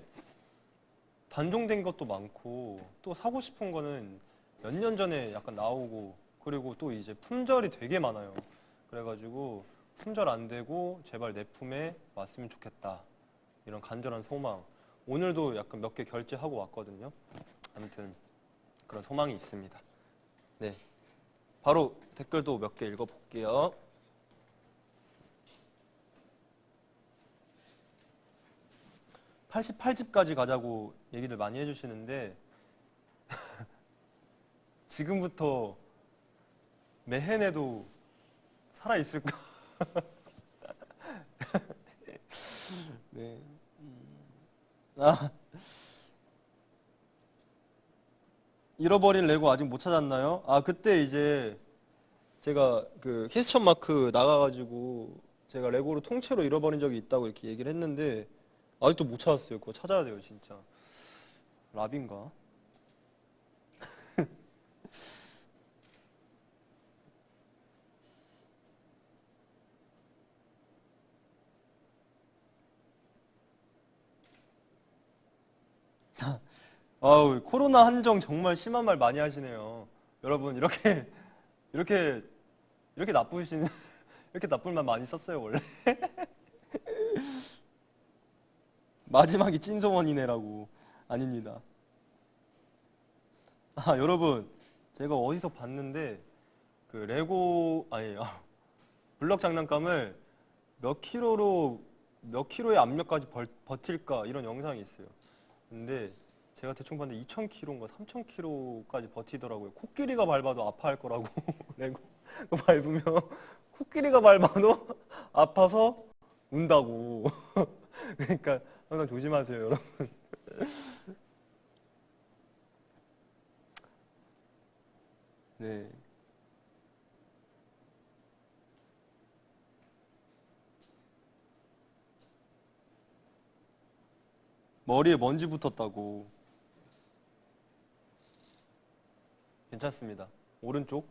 단종된 것도 많고 또 사고 싶은 거는 몇 년 전에 약간 나오고 그리고 또 이제 품절이 되게 많아요. 그래가지고 품절 안 되고 제발 내 품에 왔으면 좋겠다. 이런 간절한 소망. 오늘도 약간 몇 개 결제하고 왔거든요. 아무튼 그런 소망이 있습니다. 네, 바로 댓글도 몇 개 읽어볼게요. 88집까지 가자고 얘기를 많이 해주시는데 지금부터 매해 내도 살아있을까? 네. 잃어버린 레고 아직 못 찾았나요? 그때 이제 제가 그 퀘스천 마크 나가가지고 제가 레고를 통째로 잃어버린 적이 있다고 이렇게 얘기를 했는데 아직도 못 찾았어요. 그거 찾아야 돼요, 진짜. 랍인가? 아우, 코로나 한정 정말 심한 말 많이 하시네요. 여러분, 이렇게 나쁘신, 이렇게 나쁜 말 많이 썼어요, 원래? 마지막이 찐소원이네라고. 아닙니다. 아, 여러분, 제가 어디서 봤는데 그 레고 블럭 장난감을 몇 킬로의 압력까지 버틸까 이런 영상이 있어요. 근데 제가 대충 봤는데 2,000kg인가 3,000kg까지 버티더라고요. 코끼리가 밟아도 아파할 거라고. 레고 밟으면 코끼리가 밟아도 아파서 운다고. 그러니까 항상 조심하세요, 여러분. 네. 머리에 먼지 붙었다고. 괜찮습니다. 오른쪽.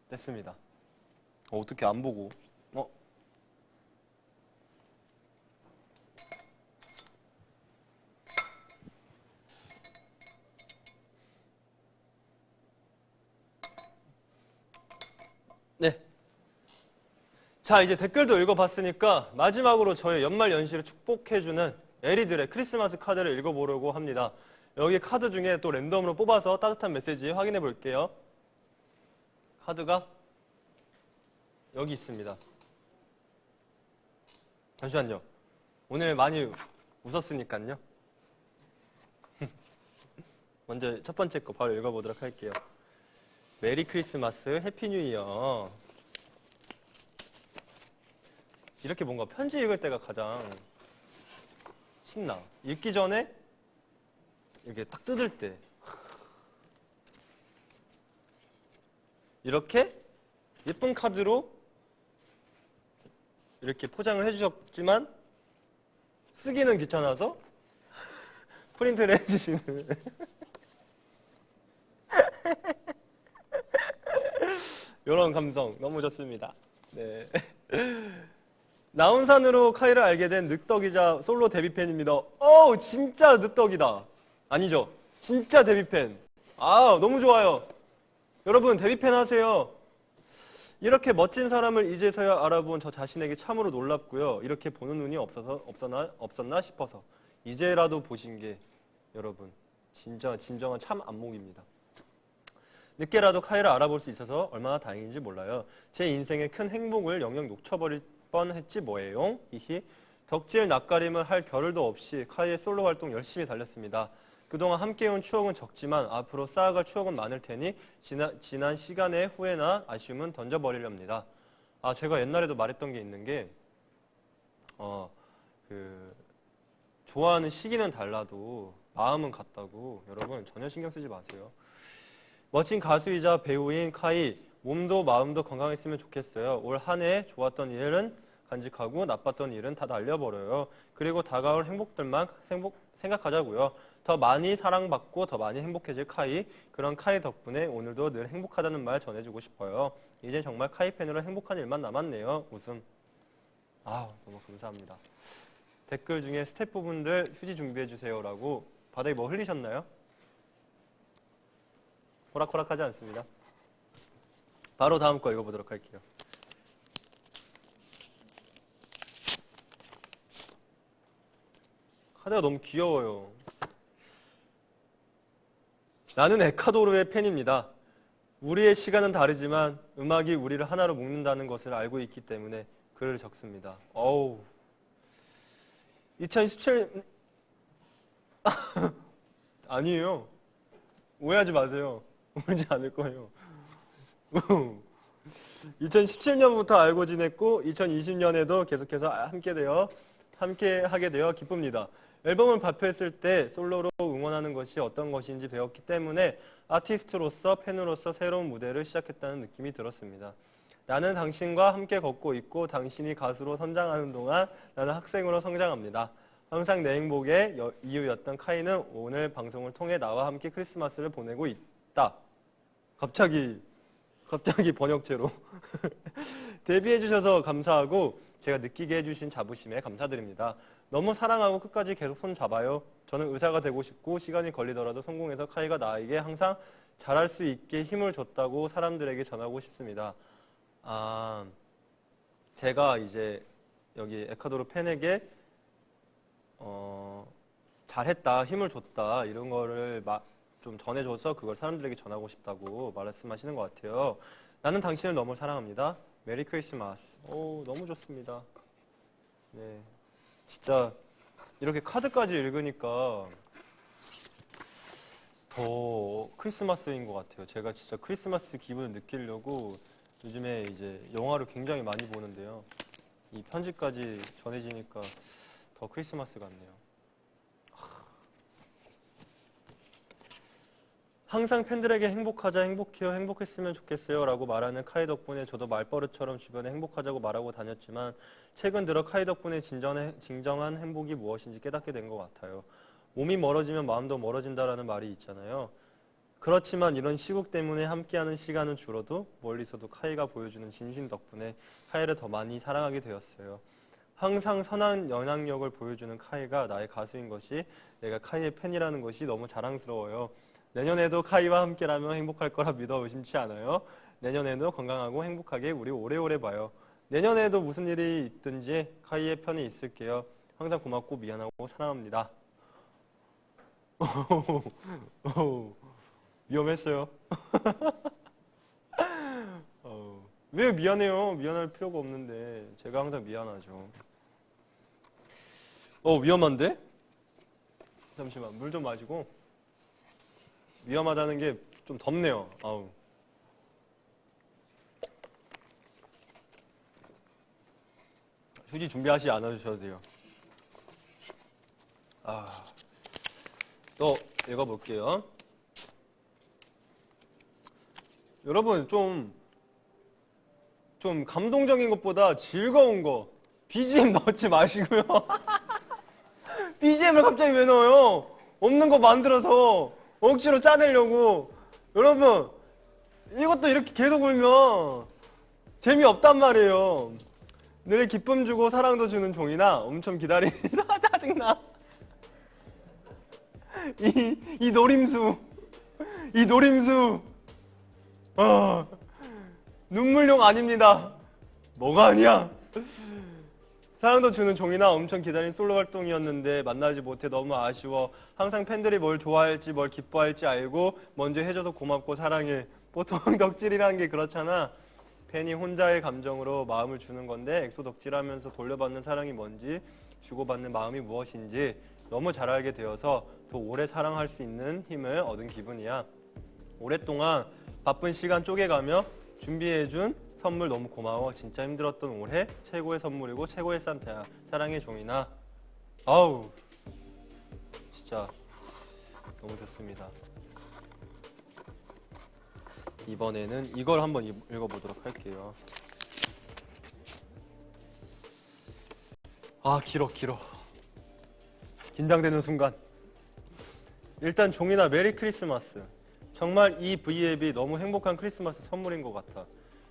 됐습니다. 어떻게 안 보고. 네. 자, 이제 댓글도 읽어봤으니까 마지막으로 저의 연말 연시를 축복해주는 에리들의 크리스마스 카드를 읽어보려고 합니다. 여기 카드 중에 또 랜덤으로 뽑아서 따뜻한 메시지 확인해 볼게요. 카드가 여기 있습니다. 잠시만요. 오늘 많이 웃었으니까요. 먼저 첫 번째 거 바로 읽어보도록 할게요. 메리 크리스마스, 해피 뉴 이어. 이렇게 뭔가 편지 읽을 때가 가장 신나. 읽기 전에 이렇게 딱 뜯을 때 이렇게 예쁜 카드로 이렇게 포장을 해주셨지만 쓰기는 귀찮아서 프린트를 해주시는 이런 감성 너무 좋습니다. 네. 나훈산으로 카이를 알게 된 늑덕이자 솔로 데뷔팬입니다. 진짜 늑덕이다. 아니죠. 진짜 데뷔팬. 너무 좋아요. 여러분 데뷔팬 하세요. 이렇게 멋진 사람을 이제서야 알아본 저 자신에게 참으로 놀랍고요. 이렇게 보는 눈이 없었나 싶어서 이제라도 보신 게 여러분 진정한 참 안목입니다. 늦게라도 카이를 알아볼 수 있어서 얼마나 다행인지 몰라요. 제 인생의 큰 행복을 영영 놓쳐버릴 뻔했지 뭐예요. 히히. 덕질 낯가림을 할 겨를도 없이 카이의 솔로 활동 열심히 달렸습니다. 그동안 함께해온 추억은 적지만 앞으로 쌓아갈 추억은 많을 테니 지난 시간의 후회나 아쉬움은 던져버리렵니다. 제가 옛날에도 말했던 게 있는 게 좋아하는 시기는 달라도 마음은 같다고. 여러분 전혀 신경 쓰지 마세요. 멋진 가수이자 배우인 카이, 몸도 마음도 건강했으면 좋겠어요. 올 한 해 좋았던 일은 간직하고 나빴던 일은 다 날려버려요. 그리고 다가올 행복들만 생각하자고요. 더 많이 사랑받고 더 많이 행복해질 카이. 그런 카이 덕분에 오늘도 늘 행복하다는 말 전해주고 싶어요. 이제 정말 카이 팬으로 행복한 일만 남았네요. 웃음. 너무 감사합니다. 댓글 중에 스태프분들 휴지 준비해주세요 라고. 바닥에 뭐 흘리셨나요? 호락호락하지 않습니다. 바로 다음 거 읽어보도록 할게요. 카드가 너무 귀여워요. 나는 에콰도르의 팬입니다. 우리의 시간은 다르지만 음악이 우리를 하나로 묶는다는 것을 알고 있기 때문에 글을 적습니다. 2017 아니에요. 오해하지 마세요. 울지 않을 거예요. 2017년부터 알고 지냈고 2020년에도 계속해서 함께 하게 되어 기쁩니다. 앨범을 발표했을 때 솔로로 응원하는 것이 어떤 것인지 배웠기 때문에 아티스트로서 팬으로서 새로운 무대를 시작했다는 느낌이 들었습니다. 나는 당신과 함께 걷고 있고 당신이 가수로 선장하는 동안 나는 학생으로 성장합니다. 항상 내 행복의 이유였던 카이는 오늘 방송을 통해 나와 함께 크리스마스를 보내고 있다. 갑자기 번역체로 데뷔해주셔서 감사하고 제가 느끼게 해주신 자부심에 감사드립니다. 너무 사랑하고 끝까지 계속 손 잡아요. 저는 의사가 되고 싶고 시간이 걸리더라도 성공해서 카이가 나에게 항상 잘할 수 있게 힘을 줬다고 사람들에게 전하고 싶습니다. 아, 제가 이제 여기 에콰도르 팬에게 잘했다, 힘을 줬다 이런 거를 좀 전해줘서 그걸 사람들에게 전하고 싶다고 말씀하시는 것 같아요. 나는 당신을 너무 사랑합니다. 메리 크리스마스. 오, 너무 좋습니다. 네, 진짜 이렇게 카드까지 읽으니까 더 크리스마스인 것 같아요. 제가 진짜 크리스마스 기분을 느끼려고 요즘에 이제 영화를 굉장히 많이 보는데요. 이 편지까지 전해지니까 더 크리스마스 같네요. 항상 팬들에게 행복하자, 행복해요, 행복했으면 좋겠어요 라고 말하는 카이 덕분에 저도 말버릇처럼 주변에 행복하자고 말하고 다녔지만 최근 들어 카이 덕분에 진정한 행복이 무엇인지 깨닫게 된 것 같아요. 몸이 멀어지면 마음도 멀어진다라는 말이 있잖아요. 그렇지만 이런 시국 때문에 함께하는 시간은 줄어도 멀리서도 카이가 보여주는 진심 덕분에 카이를 더 많이 사랑하게 되었어요. 항상 선한 영향력을 보여주는 카이가 나의 가수인 것이, 내가 카이의 팬이라는 것이 너무 자랑스러워요. 내년에도 카이와 함께라면 행복할 거라 믿어 의심치 않아요. 내년에도 건강하고 행복하게 우리 오래오래 봐요. 내년에도 무슨 일이 있든지 카이의 편에 있을게요. 항상 고맙고 미안하고 사랑합니다. 위험했어요. 왜 미안해요? 미안할 필요가 없는데 제가 항상 미안하죠. 위험한데? 잠시만, 물 좀 마시고. 위험하다는 게 좀 덥네요. 아우. 휴지 준비하시지 않아주셔도 돼요. 또 읽어볼게요. 여러분, 좀 감동적인 것보다 즐거운 거 BGM 넣지 마시고요. BGM을 갑자기 왜 넣어요? 없는 거 만들어서 억지로 짜내려고. 여러분, 이것도 이렇게 계속 울면 재미없단 말이에요. 늘 기쁨 주고 사랑도 주는 종이나 엄청 기다리는 짜증나. 이 노림수. 눈물용 아닙니다. 뭐가 아니야. 사랑도 주는 종이나 엄청 기다린 솔로 활동이었는데 만나지 못해 너무 아쉬워. 항상 팬들이 뭘 좋아할지 뭘 기뻐할지 알고 먼저 해줘서 고맙고 사랑해. 보통 덕질이라는 게 그렇잖아. 팬이 혼자의 감정으로 마음을 주는 건데 엑소 덕질하면서 돌려받는 사랑이 뭔지, 주고받는 마음이 무엇인지 너무 잘 알게 되어서 더 오래 사랑할 수 있는 힘을 얻은 기분이야. 오랫동안 바쁜 시간 쪼개가며 준비해준 선물 너무 고마워. 진짜 힘들었던 올해 최고의 선물이고 최고의 산타야. 사랑해 종이나. 아우, 진짜 너무 좋습니다. 이번에는 이걸 한번 읽어보도록 할게요. 길어. 긴장되는 순간. 일단 종이나 메리 크리스마스. 정말 이 V앱이 너무 행복한 크리스마스 선물인 것 같아.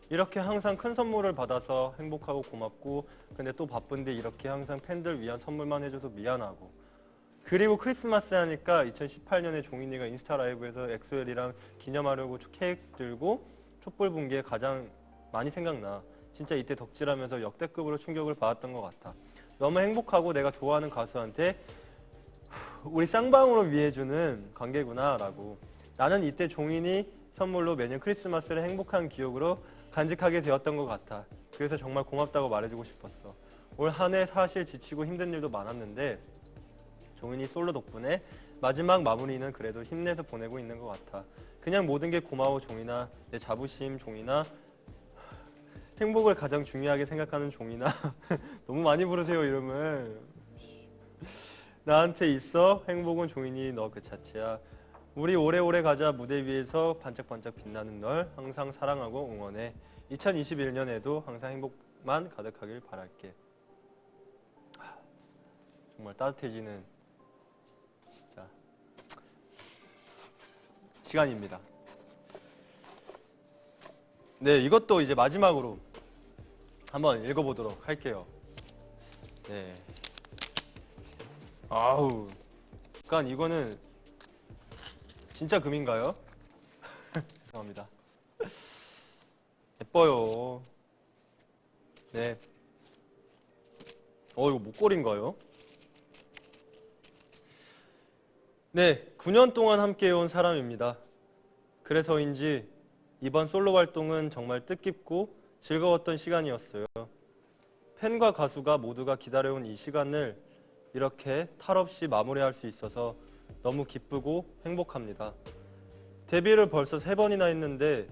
이렇게 항상 큰 선물을 받아서 행복하고 고맙고, 근데 또 바쁜데 이렇게 항상 팬들 위한 선물만 해줘서 미안하고. 그리고 크리스마스 하니까 2018년에 종인이가 인스타 라이브에서 엑소엘이랑 기념하려고 케이크 들고 촛불 분 게 가장 많이 생각나. 진짜 이때 덕질하면서 역대급으로 충격을 받았던 것 같아. 너무 행복하고 내가 좋아하는 가수한테 우리 쌍방으로 위해주는 관계구나 라고. 나는 이때 종인이 선물로 매년 크리스마스를 행복한 기억으로 간직하게 되었던 것 같아. 그래서 정말 고맙다고 말해주고 싶었어. 올 한 해 사실 지치고 힘든 일도 많았는데 종인이 솔로 덕분에 마지막 마무리는 그래도 힘내서 보내고 있는 것 같아. 그냥 모든 게 고마워 종이나. 내 자부심 종이나. 행복을 가장 중요하게 생각하는 종이나. 너무 많이 부르세요 이름을. 나한테 있어. 행복은 종인이 너 그 자체야. 우리 오래오래 가자. 무대 위에서 반짝반짝 빛나는 널 항상 사랑하고 응원해. 2021년에도 항상 행복만 가득하길 바랄게. 정말 따뜻해지는 진짜 시간입니다. 네, 이것도 이제 마지막으로 한번 읽어보도록 할게요. 네. 아우. 약간 이거는 진짜 금인가요? 죄송합니다. 예뻐요. 네. 이거 목걸이인가요? 네, 9년 동안 함께해온 사람입니다. 그래서인지 이번 솔로 활동은 정말 뜻깊고 즐거웠던 시간이었어요. 팬과 가수가 모두가 기다려온 이 시간을 이렇게 탈 없이 마무리할 수 있어서 너무 기쁘고 행복합니다. 데뷔를 벌써 3번이나 했는데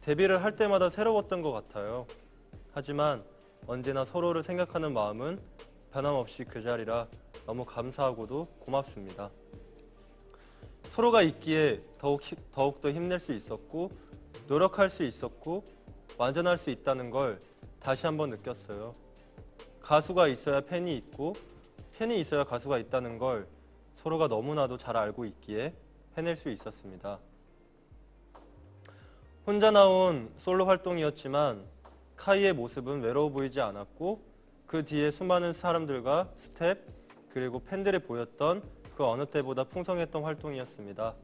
데뷔를 할 때마다 새로웠던 것 같아요. 하지만 언제나 서로를 생각하는 마음은 변함없이 그 자리라 너무 감사하고도 고맙습니다. 서로가 있기에 더욱더 힘낼 수 있었고 노력할 수 있었고 완전할 수 있다는 걸 다시 한번 느꼈어요. 가수가 있어야 팬이 있고 팬이 있어야 가수가 있다는 걸 서로가 너무나도 잘 알고 있기에 해낼 수 있었습니다. 혼자 나온 솔로 활동이었지만 카이의 모습은 외로워 보이지 않았고 그 뒤에 수많은 사람들과 스텝 그리고 팬들이 보였던 그 어느 때보다 풍성했던 활동이었습니다.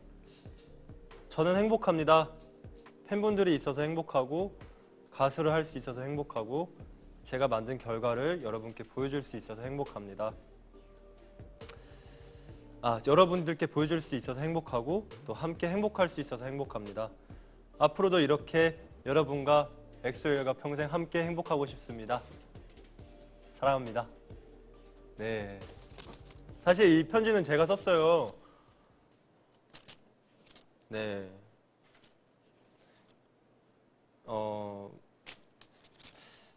저는 행복합니다. 팬분들이 있어서 행복하고 가수를 할 수 있어서 행복하고 제가 만든 결과를 여러분께 보여줄 수 있어서 행복합니다. 여러분들께 보여줄 수 있어서 행복하고 또 함께 행복할 수 있어서 행복합니다. 앞으로도 이렇게 여러분과 엑소엘과 평생 함께 행복하고 싶습니다. 사랑합니다. 네. 사실 이 편지는 제가 썼어요. 네.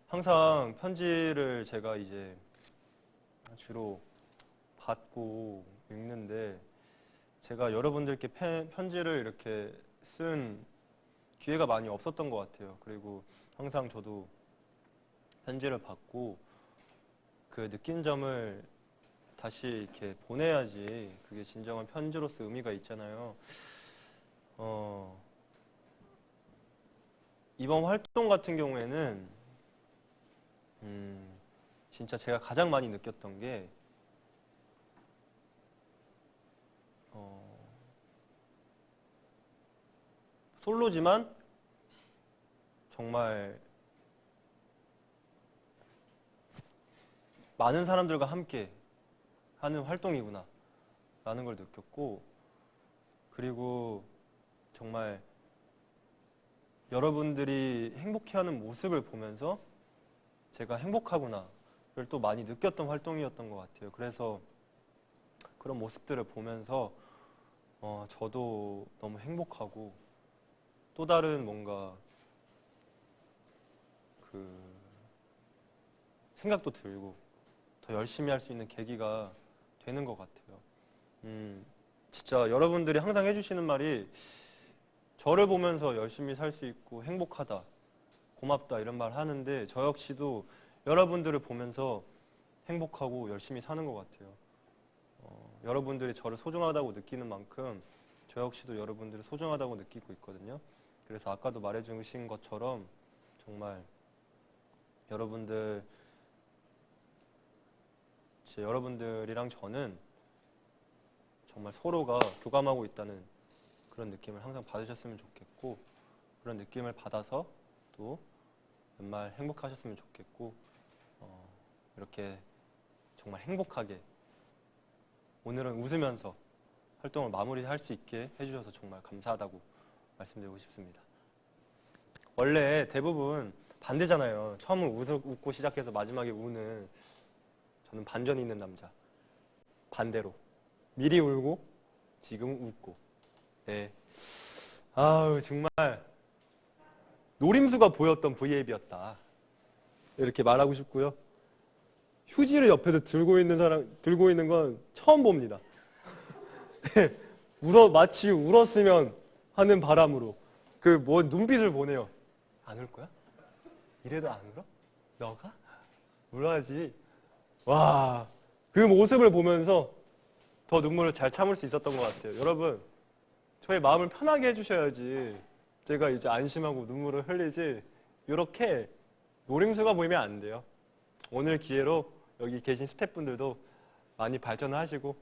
항상 편지를 제가 이제 주로 받고 읽는데 제가 여러분들께 편지를 이렇게 쓴 기회가 많이 없었던 것 같아요. 그리고 항상 저도 편지를 받고 그 느낀 점을 다시 이렇게 보내야지 그게 진정한 편지로서 의미가 있잖아요. 이번 활동 같은 경우에는 진짜 제가 가장 많이 느꼈던 게 솔로지만 정말 많은 사람들과 함께 하는 활동이구나 라는 걸 느꼈고 그리고 정말 여러분들이 행복해하는 모습을 보면서 제가 행복하구나를 또 많이 느꼈던 활동이었던 것 같아요. 그래서 그런 모습들을 보면서 저도 너무 행복하고 또 다른 뭔가 그 생각도 들고 더 열심히 할 수 있는 계기가 되는 것 같아요. 진짜 여러분들이 항상 해주시는 말이 저를 보면서 열심히 살 수 있고 행복하다, 고맙다 이런 말 하는데 저 역시도 여러분들을 보면서 행복하고 열심히 사는 것 같아요. 여러분들이 저를 소중하다고 느끼는 만큼 저 역시도 여러분들을 소중하다고 느끼고 있거든요. 그래서 아까도 말해주신 것처럼 정말 여러분들이랑 저는 정말 서로가 교감하고 있다는 그런 느낌을 항상 받으셨으면 좋겠고 그런 느낌을 받아서 또 정말 행복하셨으면 좋겠고 이렇게 정말 행복하게 오늘은 웃으면서 활동을 마무리할 수 있게 해주셔서 정말 감사하다고 말씀드리고 싶습니다. 원래 대부분 반대잖아요. 처음은 웃고 시작해서 마지막에 우는 저는 반전이 있는 남자. 반대로 미리 울고 지금 웃고. 네. 아우 정말 노림수가 보였던 V앱이었다. 이렇게 말하고 싶고요. 휴지를 옆에서 들고 있는 건 처음 봅니다. 마치 울었으면 하는 바람으로 그 눈빛을 보내요. 안 울 거야? 이래도 안 울어? 너가? 울어야지. 와, 그 모습을 보면서 더 눈물을 잘 참을 수 있었던 것 같아요. 여러분, 저의 마음을 편하게 해주셔야지 제가 이제 안심하고 눈물을 흘리지 이렇게 노림수가 보이면 안 돼요. 오늘 기회로 여기 계신 스태프분들도 많이 발전하시고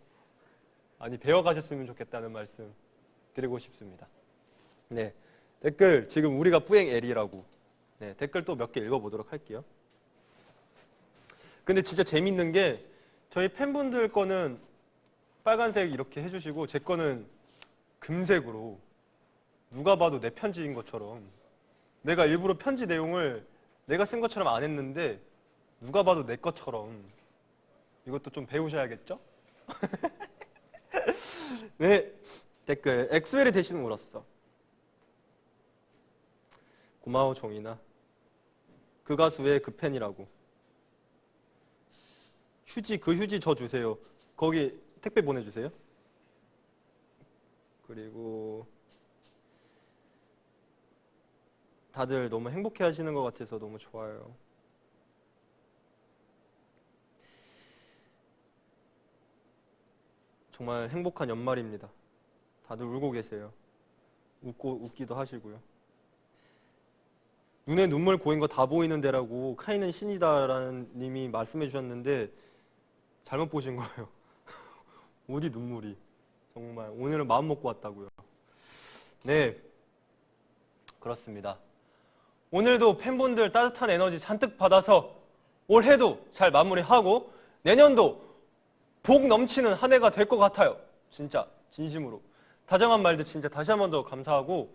많이 배워가셨으면 좋겠다는 말씀 드리고 싶습니다. 네, 댓글 지금 우리가 뿌행 L이라고 네, 댓글 또 몇 개 읽어보도록 할게요. 근데 진짜 재밌는 게 저희 팬분들 거는 빨간색 이렇게 해주시고 제 거는 금색으로 누가 봐도 내 편지인 것처럼 내가 일부러 편지 내용을 내가 쓴 것처럼 안 했는데 누가 봐도 내 것처럼 이것도 좀 배우셔야겠죠? 네, 댓글 엑스웰이 대신 울었어. 고마워 종이나 그 가수의 그 팬이라고. 휴지 그 휴지 저 주세요. 거기 택배 보내주세요. 그리고 다들 너무 행복해 하시는 것 같아서 너무 좋아요. 정말 행복한 연말입니다. 다들 울고 계세요. 웃기도 하시고요. 눈에 눈물 고인 거 다 보이는 데라고 카이는 신이다라는 님이 말씀해 주셨는데 잘못 보신 거예요. 어디 눈물이. 정말 오늘은 마음 먹고 왔다고요. 네, 그렇습니다. 오늘도 팬분들 따뜻한 에너지 잔뜩 받아서 올해도 잘 마무리하고 내년도 복 넘치는 한 해가 될 것 같아요. 진짜 진심으로 다정한 말들 진짜 다시 한 번 더 감사하고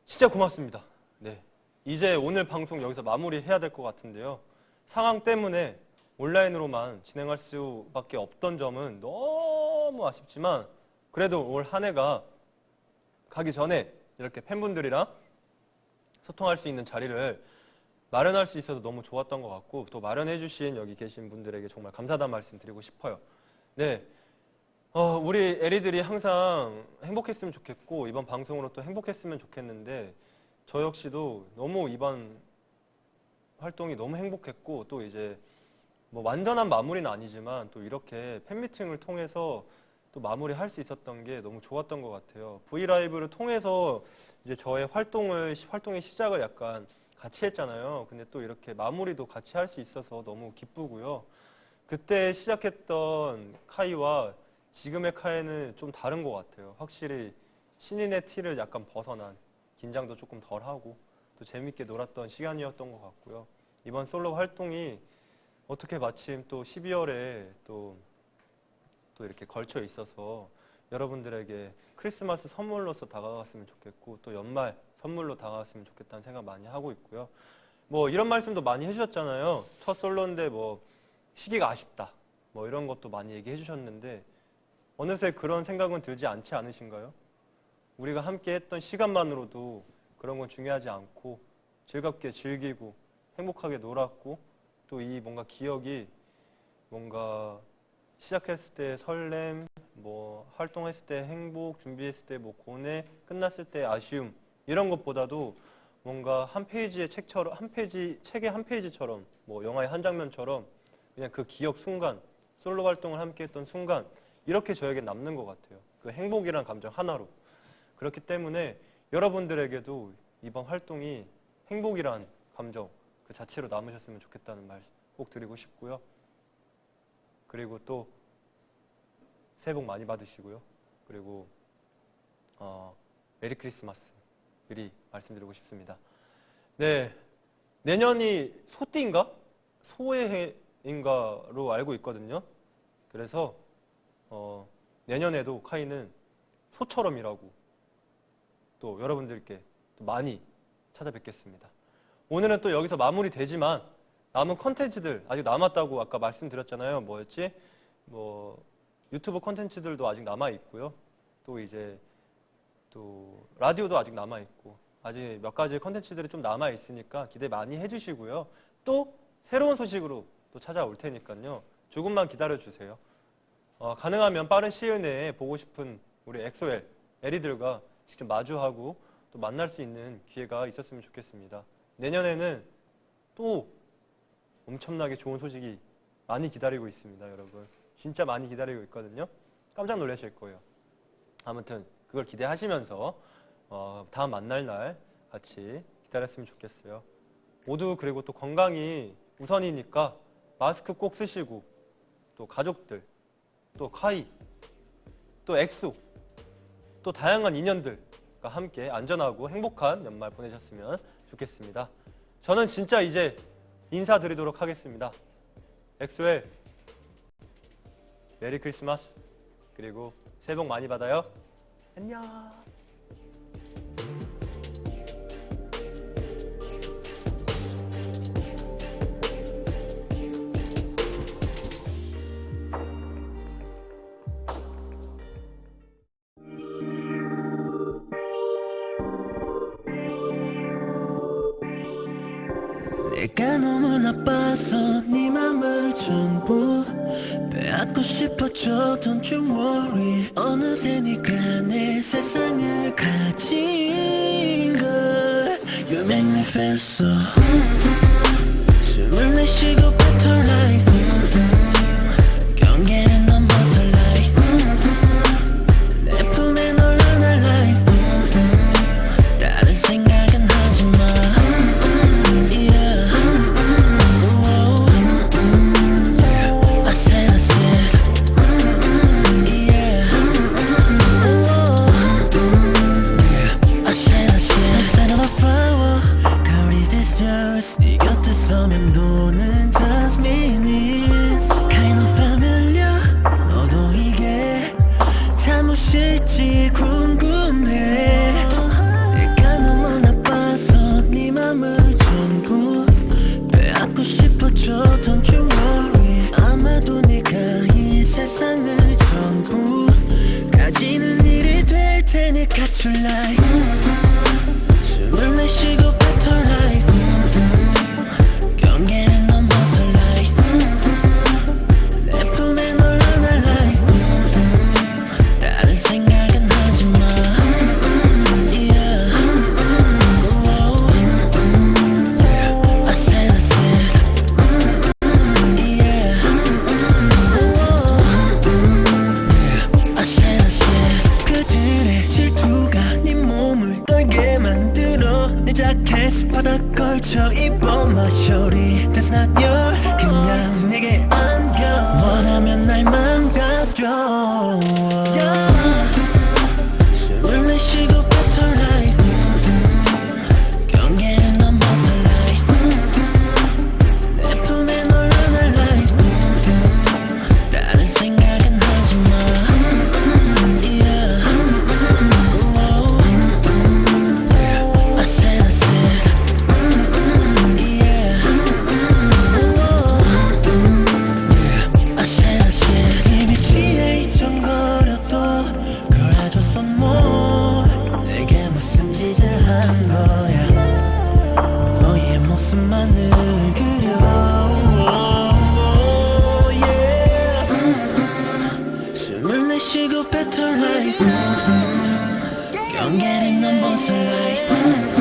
진짜 고맙습니다. 네, 이제 오늘 방송 여기서 마무리해야 될 것 같은데요. 상황 때문에 온라인으로만 진행할 수밖에 없던 점은 너무 아쉽지만 그래도 올 한 해가 가기 전에 이렇게 팬분들이랑 소통할 수 있는 자리를 마련할 수 있어서 너무 좋았던 것 같고 또 마련해 주신 여기 계신 분들에게 정말 감사하다는 말씀 드리고 싶어요. 네, 우리 에리들이 항상 행복했으면 좋겠고 이번 방송으로 또 행복했으면 좋겠는데 저 역시도 너무 이번 활동이 너무 행복했고 또 이제 뭐 완전한 마무리는 아니지만 또 이렇게 팬미팅을 통해서 또 마무리할 수 있었던 게 너무 좋았던 것 같아요. 브이라이브를 통해서 이제 저의 활동의 시작을 약간 같이 했잖아요. 근데 또 이렇게 마무리도 같이 할 수 있어서 너무 기쁘고요. 그때 시작했던 카이와 지금의 카이는 좀 다른 것 같아요. 확실히 신인의 티를 약간 벗어난 긴장도 조금 덜하고 또 재밌게 놀았던 시간이었던 것 같고요. 이번 솔로 활동이 어떻게 마침 또 12월에 또 이렇게 걸쳐 있어서 여러분들에게 크리스마스 선물로서 다가갔으면 좋겠고 또 연말 선물로 다가갔으면 좋겠다는 생각 많이 하고 있고요. 뭐 이런 말씀도 많이 해주셨잖아요. 첫 솔로인데 뭐 시기가 아쉽다. 뭐 이런 것도 많이 얘기해 주셨는데 어느새 그런 생각은 들지 않지 않으신가요? 우리가 함께 했던 시간만으로도 그런 건 중요하지 않고 즐겁게 즐기고 행복하게 놀았고 또 이 뭔가 기억이 뭔가 시작했을 때 설렘, 뭐 활동했을 때 행복, 준비했을 때 뭐 고뇌, 끝났을 때 아쉬움 이런 것보다도 뭔가 한 페이지의 책처럼 책의 한 페이지처럼 뭐 영화의 한 장면처럼 그냥 그 기억 순간 솔로 활동을 함께 했던 순간 이렇게 저에게 남는 것 같아요. 그 행복이란 감정 하나로. 그렇기 때문에 여러분들에게도 이번 활동이 행복이란 감정 그 자체로 남으셨으면 좋겠다는 말 꼭 드리고 싶고요. 그리고 또 새해 복 많이 받으시고요. 그리고 메리 크리스마스 미리 말씀드리고 싶습니다. 네, 내년이 소띠인가? 소의 해인가로 알고 있거든요. 그래서 내년에도 카이는 소처럼 일하고 또 여러분들께 또 많이 찾아뵙겠습니다. 오늘은 또 여기서 마무리되지만 남은 컨텐츠들 아직 남았다고 아까 말씀드렸잖아요. 뭐였지? 뭐 유튜브 컨텐츠들도 아직 남아 있고요. 또 이제 또 라디오도 아직 남아 있고 아직 몇 가지 컨텐츠들이 좀 남아 있으니까 기대 많이 해주시고요. 또 새로운 소식으로 또 찾아올 테니까요. 조금만 기다려 주세요. 가능하면 빠른 시일 내에 보고 싶은 우리 엑소엘 에리들과 직접 마주하고 또 만날 수 있는 기회가 있었으면 좋겠습니다. 내년에는 또 엄청나게 좋은 소식이 많이 기다리고 있습니다, 여러분. 진짜 많이 기다리고 있거든요. 깜짝 놀라실 거예요. 아무튼 그걸 기대하시면서 다음 만날 날 같이 기다렸으면 좋겠어요. 모두 그리고 또 건강이 우선이니까 마스크 꼭 쓰시고, 또 가족들, 또 카이, 또 엑소, 또 다양한 인연들과 함께 안전하고 행복한 연말 보내셨으면 좋겠습니다. 저는 진짜 이제 인사드리도록 하겠습니다. 엑소의 메리 크리스마스, 그리고 새해 복 많이 받아요. 안녕. 내가 너무 나빠서 네 맘을 전부 빼앗고 싶어져. Don't you worry. 어느새 네가 내 세상을 가진 걸. You make me feel so. 숨을 내쉬고 better like. 경계를 넘어서 like. 내 품에 널 안아 like. 다른 생각은 하지마. 네 곁에서 맴도는 jasmine is kind of familiar. 너도 이게 잠옷일지 궁금해. 내가 너무 나빠서 네 맘을 전부 빼앗고 싶어져. Don't you worry. 아마도 네가 이 세상을 전부 가지는 일이 될 테니까 tonight. 숨을 내쉬고 better like. 경계를 넘어서 like. 내 품에 널 안아 like. 다른 생각은 하지마. Yeah. I said yeah. I said 그들의 질투가 네 몸을 떨게 만들어. 내 자켓 바닥 걸쳐 입어 my shorty. That's not your. 그냥 내게 안겨. 원하면 날 망가져. Yeah. 숨을 내쉬고 better like. 경계를 넘어서 like. 내 품에 널 안아 like. 다른 생각은 하지마. Yeah. I said yeah. I said 입이 취해 이정거려도 그래줘서 more. 내게 무슨 짓을 한 거야. 너의 모습만을 그려. Yeah. 숨을 내쉬고 better like. 경계를 넘어서 like.